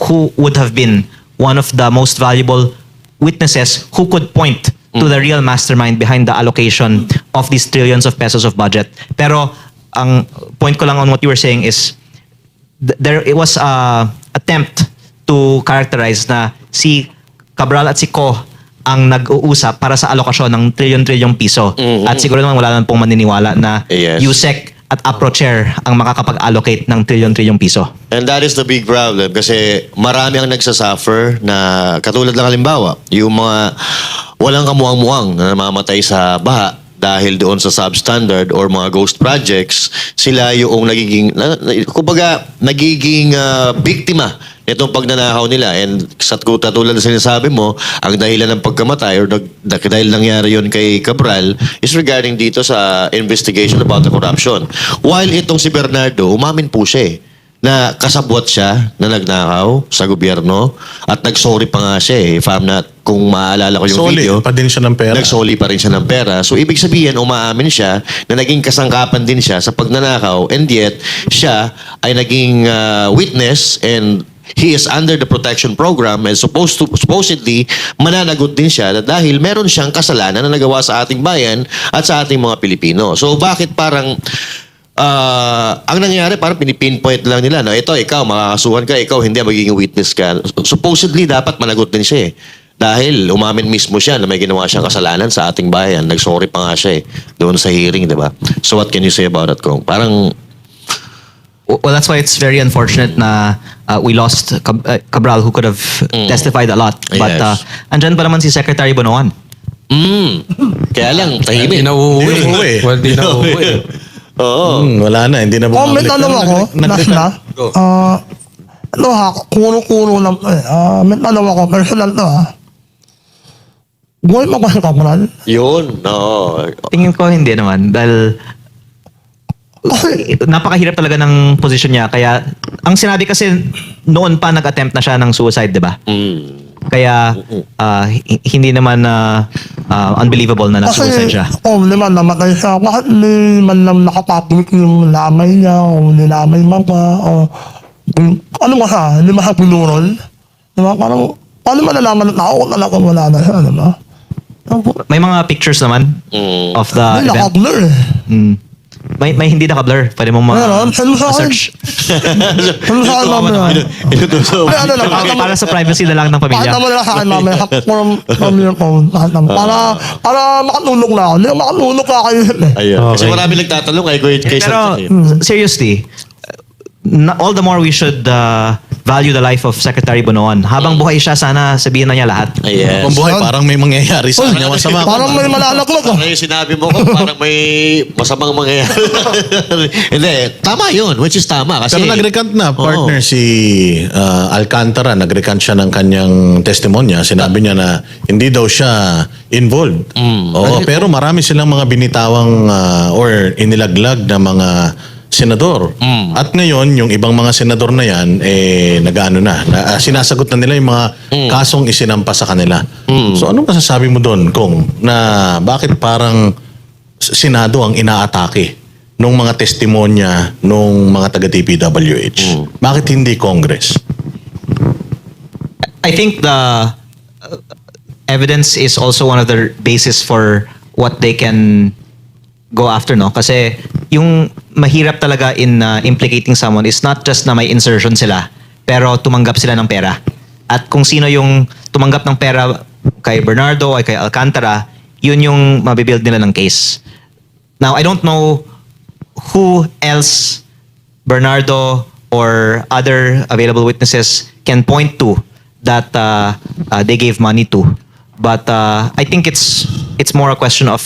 who would have been one of the most valuable witnesses who could point to the real mastermind behind the allocation of these trillions of pesos of budget. Pero ang point ko lang on what you were saying is it was a attempt to characterize na si Cabral at si Ko ang nag-uusap para sa alokasyon ng trilyon-trilyong piso. At siguro naman wala naman pong maniniwala na Yes. Yusek at APRO chair ang makakapag-allocate ng trilyon-trilyong piso. And that is the big problem kasi marami ang nagsasuffer na katulad ng halimbawa, yung mga walang kamuang-muang na namamatay sa baha dahil doon sa substandard or mga ghost projects, sila yung nagiging, kumbaga, nagiging biktima nitong pagnanakaw nila. And sa katulad na sinasabi mo, ang dahilan ng pagkamatay or dahil nangyari yun kay Cabral is regarding dito sa investigation about the corruption. While itong si Bernardo, umamin po siya na kasabwat siya na nagnakaw sa gobyerno at nagsorry pa nga siya if I'm not, kung maalala ko yung Soli video. pa din siya ng pera. Nagsoli pa rin siya ng pera. So, ibig sabihin, umaamin siya na naging kasangkapan din siya sa pagnanakaw, and yet, siya ay naging witness and he is under the protection program and supposedly mananagot din siya dahil meron siyang kasalanan na nagawa sa ating bayan at sa ating mga Pilipino. So, bakit parang ang nangyari, parang pinipinpoint lang nila, no? Ito, ikaw, makakasuhan ka, ikaw, hindi, magiging witness ka. Supposedly, dapat managot din siya eh. Dahil umamin mismo siya na may ginawa siyang kasalanan sa ating bayan. Nag-sorry pa nga siya eh, doon sa hearing, di ba? So what can you say about that, Kong? Parang, Well, that's why it's very unfortunate na we lost Cabral, who could have testified a lot. But Yes. andyan pa naman si Secretary Bonoan. kaya lang, tahimik. Hindi na uuwi. Well, di na uuwi. Oo. Wala na, hindi na Comment bumabalik. tanong ako, Nasla. Ano ha, kuno-kuno lang to eh. May tanong ako, personal to ha. Goy mo ba sa Cabral? Yun, no. Tingin ko hindi naman dahil napakahirap talaga ng posisyon niya. Kaya ang sinabi kasi noon pa nag-attempt na siya ng suicide, di ba? Kaya hindi naman unbelievable na nag-suicide siya. Naman, namatay siya. Bakit hindi man lang nakapapimik yung lamay niya o nilamay man pa o ano ba siya? Hindi ba siya pinurol? Diba? Parang, paano malalaman ng tao kung talagang wala na siya, diba? May mga pictures naman of the Hindi, event. nakablur eh. May hindi naka-blur. Pwede mo Meron? Send mo sa akin. ma-search. Ano sa akin mamaya? Ay, ano lang, Para sa privacy na lang ng Pakita pamilya. mo na lang sa akin mamaya from your phone. Pakita mo. Para makatulog na ako. Hindi makatulog ka kayo eh. Ayun. Kasi marami nagtatanong kay Kuya kay Pero Santos. seriously, all the more we should value the life of Secretary Bonoan. Habang buhay siya, sana sabihin na niya lahat. Yes. Kung buhay, parang may mangyayari sa kanya masama. Parang may malalaglag ah. Parang yung sinabi mo ko, parang may masamang mangyayari. Hindi, tama yun, which is tama. Kasi, Pero nag-recant na, partner, Oo. si Alcantara, nag-recant siya ng kanyang testimonya. Sinabi niya na hindi daw siya involved. Oo, pero marami silang mga binitawang or inilaglag na mga senador. At ngayon, yung ibang mga senador na yan, sinasagot na nila yung mga kasong isinampa sa kanila. So ano masasabi mo doon, Kong, na bakit parang Senado ang inaatake nung mga testimonya nung mga taga-DPWH? Bakit hindi Congress? I think the evidence is also one of the basis for what they can go after, no? Kasi yung mahirap talaga in implicating someone is not just na may insertion sila, pero tumanggap sila ng pera. At kung sino yung tumanggap ng pera kay Bernardo ay kay Alcantara, yun yung mabibuild nila ng case. Now, I don't know who else Bernardo or other available witnesses can point to that they gave money to. But I think it's more a question of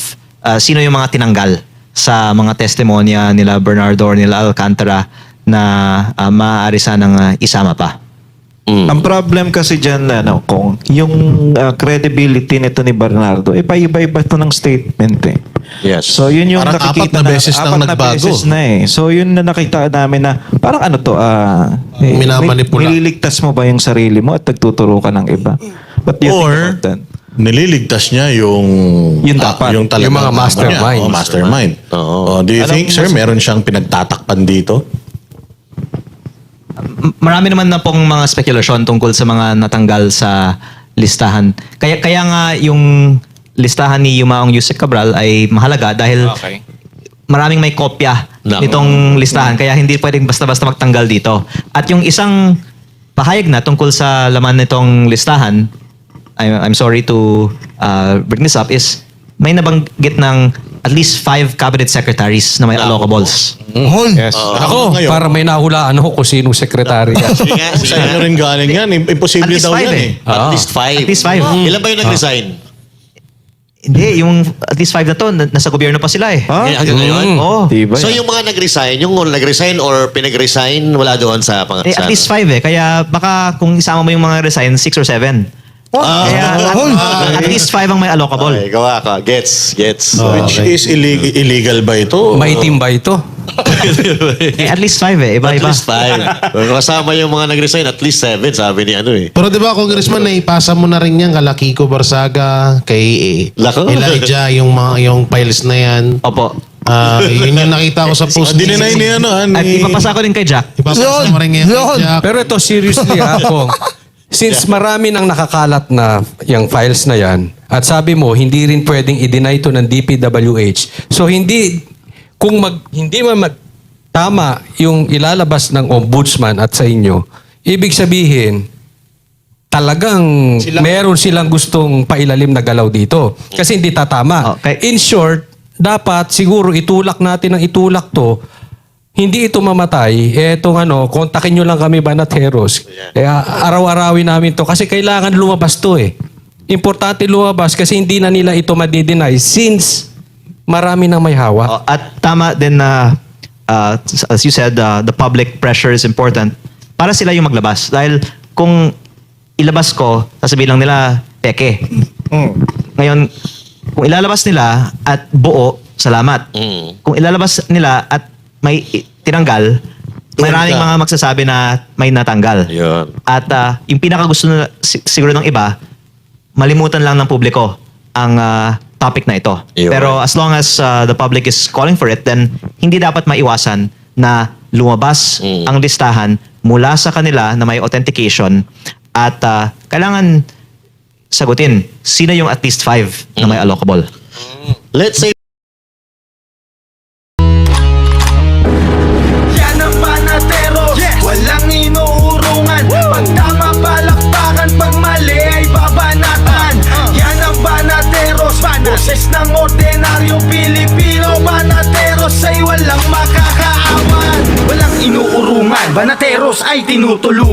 sino yung mga tinanggal sa mga testimonya nila Bernardo or nila Alcantara na maaari sanang isama pa. Ang problem kasi dyan, kung yung credibility nito ni Bernardo, paiba-iba ito ng statement eh. Yes. So yun yung Parang nakikita apat na beses nang apat na nagbago. beses na eh. So yun na nakita namin na parang Minamanipula. nililigtas mo ba yung sarili mo at nagtuturo ka ng iba? What do you think Or about that? nililigtas niya yung Yung dapat. yung talagang Yung mga amo niya. mastermind. Oo, mastermind. Do you think, sir, meron siyang pinagtatakpan dito? Marami naman na pong mga spekulasyon tungkol sa mga natanggal sa listahan. Kaya nga yung listahan ni Yumaong Yusek Cabral ay mahalaga dahil maraming may kopya nitong listahan kaya hindi pwedeng basta-basta magtanggal dito. At yung isang pahayag na tungkol sa laman nitong listahan, I'm sorry to bring this up, is may nabanggit ng at least 5 cabinet secretaries na may allocables. Hoy. Yes. Ako, ngayon. para may nahulaan ako kung sinong sekretary. Sige nga, sige Sa inyo nga. rin galing yan. Imposible At least daw 5 yan eh. At least 5. At least 5. Ilan ba yung nag-resign? Hindi, yung at least 5 na to, nasa gobyerno pa sila eh. Hanggang ngayon? Oo. Diba So yan? yung mga nag-resign or pinag-resign, wala doon sa At least 5 eh. Kaya baka kung isama mo yung mga resign, 6 or 7. Kaya at least 5 ang may allocable. Okay, gawa ka. Gets. Which is illegal ba ito? Maitim ba ito? At least 5 eh. At Iba-iba. least 5. Kasama yung mga nag-resign, at least 7, sabi ni ano eh. Pero di ba, Congressman, naipasa mo na rin yan kala Kiko Barsaga, kay Lako. Elijah, yung files na yan. Opo. Yun yung nakita ko sa post. Dininay ni ano, At ipapasa ko din kay Jack. Ipapasa mo rin yan. Yun. Jack. Pero ito, seriously Kong, since marami nang nakakalat na yung files na yan, at sabi mo, hindi rin pwedeng i-deny ito ng DPWH. So hindi, kung hindi man tama yung ilalabas ng ombudsman at sa inyo, ibig sabihin, talagang meron silang gustong pailalim na galaw dito. Kasi hindi tatama. Okay. In short, dapat siguro itulak natin ang itulak to. Hindi ito mamatay. Kontakin nyo lang kami, Banateros. Araw-arawin namin to kasi kailangan lumabas to eh. Importante lumabas kasi hindi na nila ito madideny since marami nang may hawak. At tama din na, as you said, the public pressure is important para sila yung maglabas. Dahil kung ilabas ko, sasabihin lang nila, peke. Ngayon, kung ilalabas nila at buo, salamat. Kung ilalabas nila at may tinanggal, maraming mga magsasabi na may natanggal. Yun. At yung pinakagusto na siguro ng iba, malimutan lang ng publiko ang topic na ito. Yun. Pero as long as the public is calling for it, then hindi dapat maiwasan na lumabas ang listahan mula sa kanila na may authentication at kailangan sagutin sino yung at least 5 na may allocable. Let's say Yan ang Banateros, walang inuurungan. Pag tama palakpakan, pag mali ay babanatan. Yan ang Banateros, boses ng ordinaryong Pilipino. Banateros ay walang makakaawan, walang inuurungan. Banateros ay tinutulungan.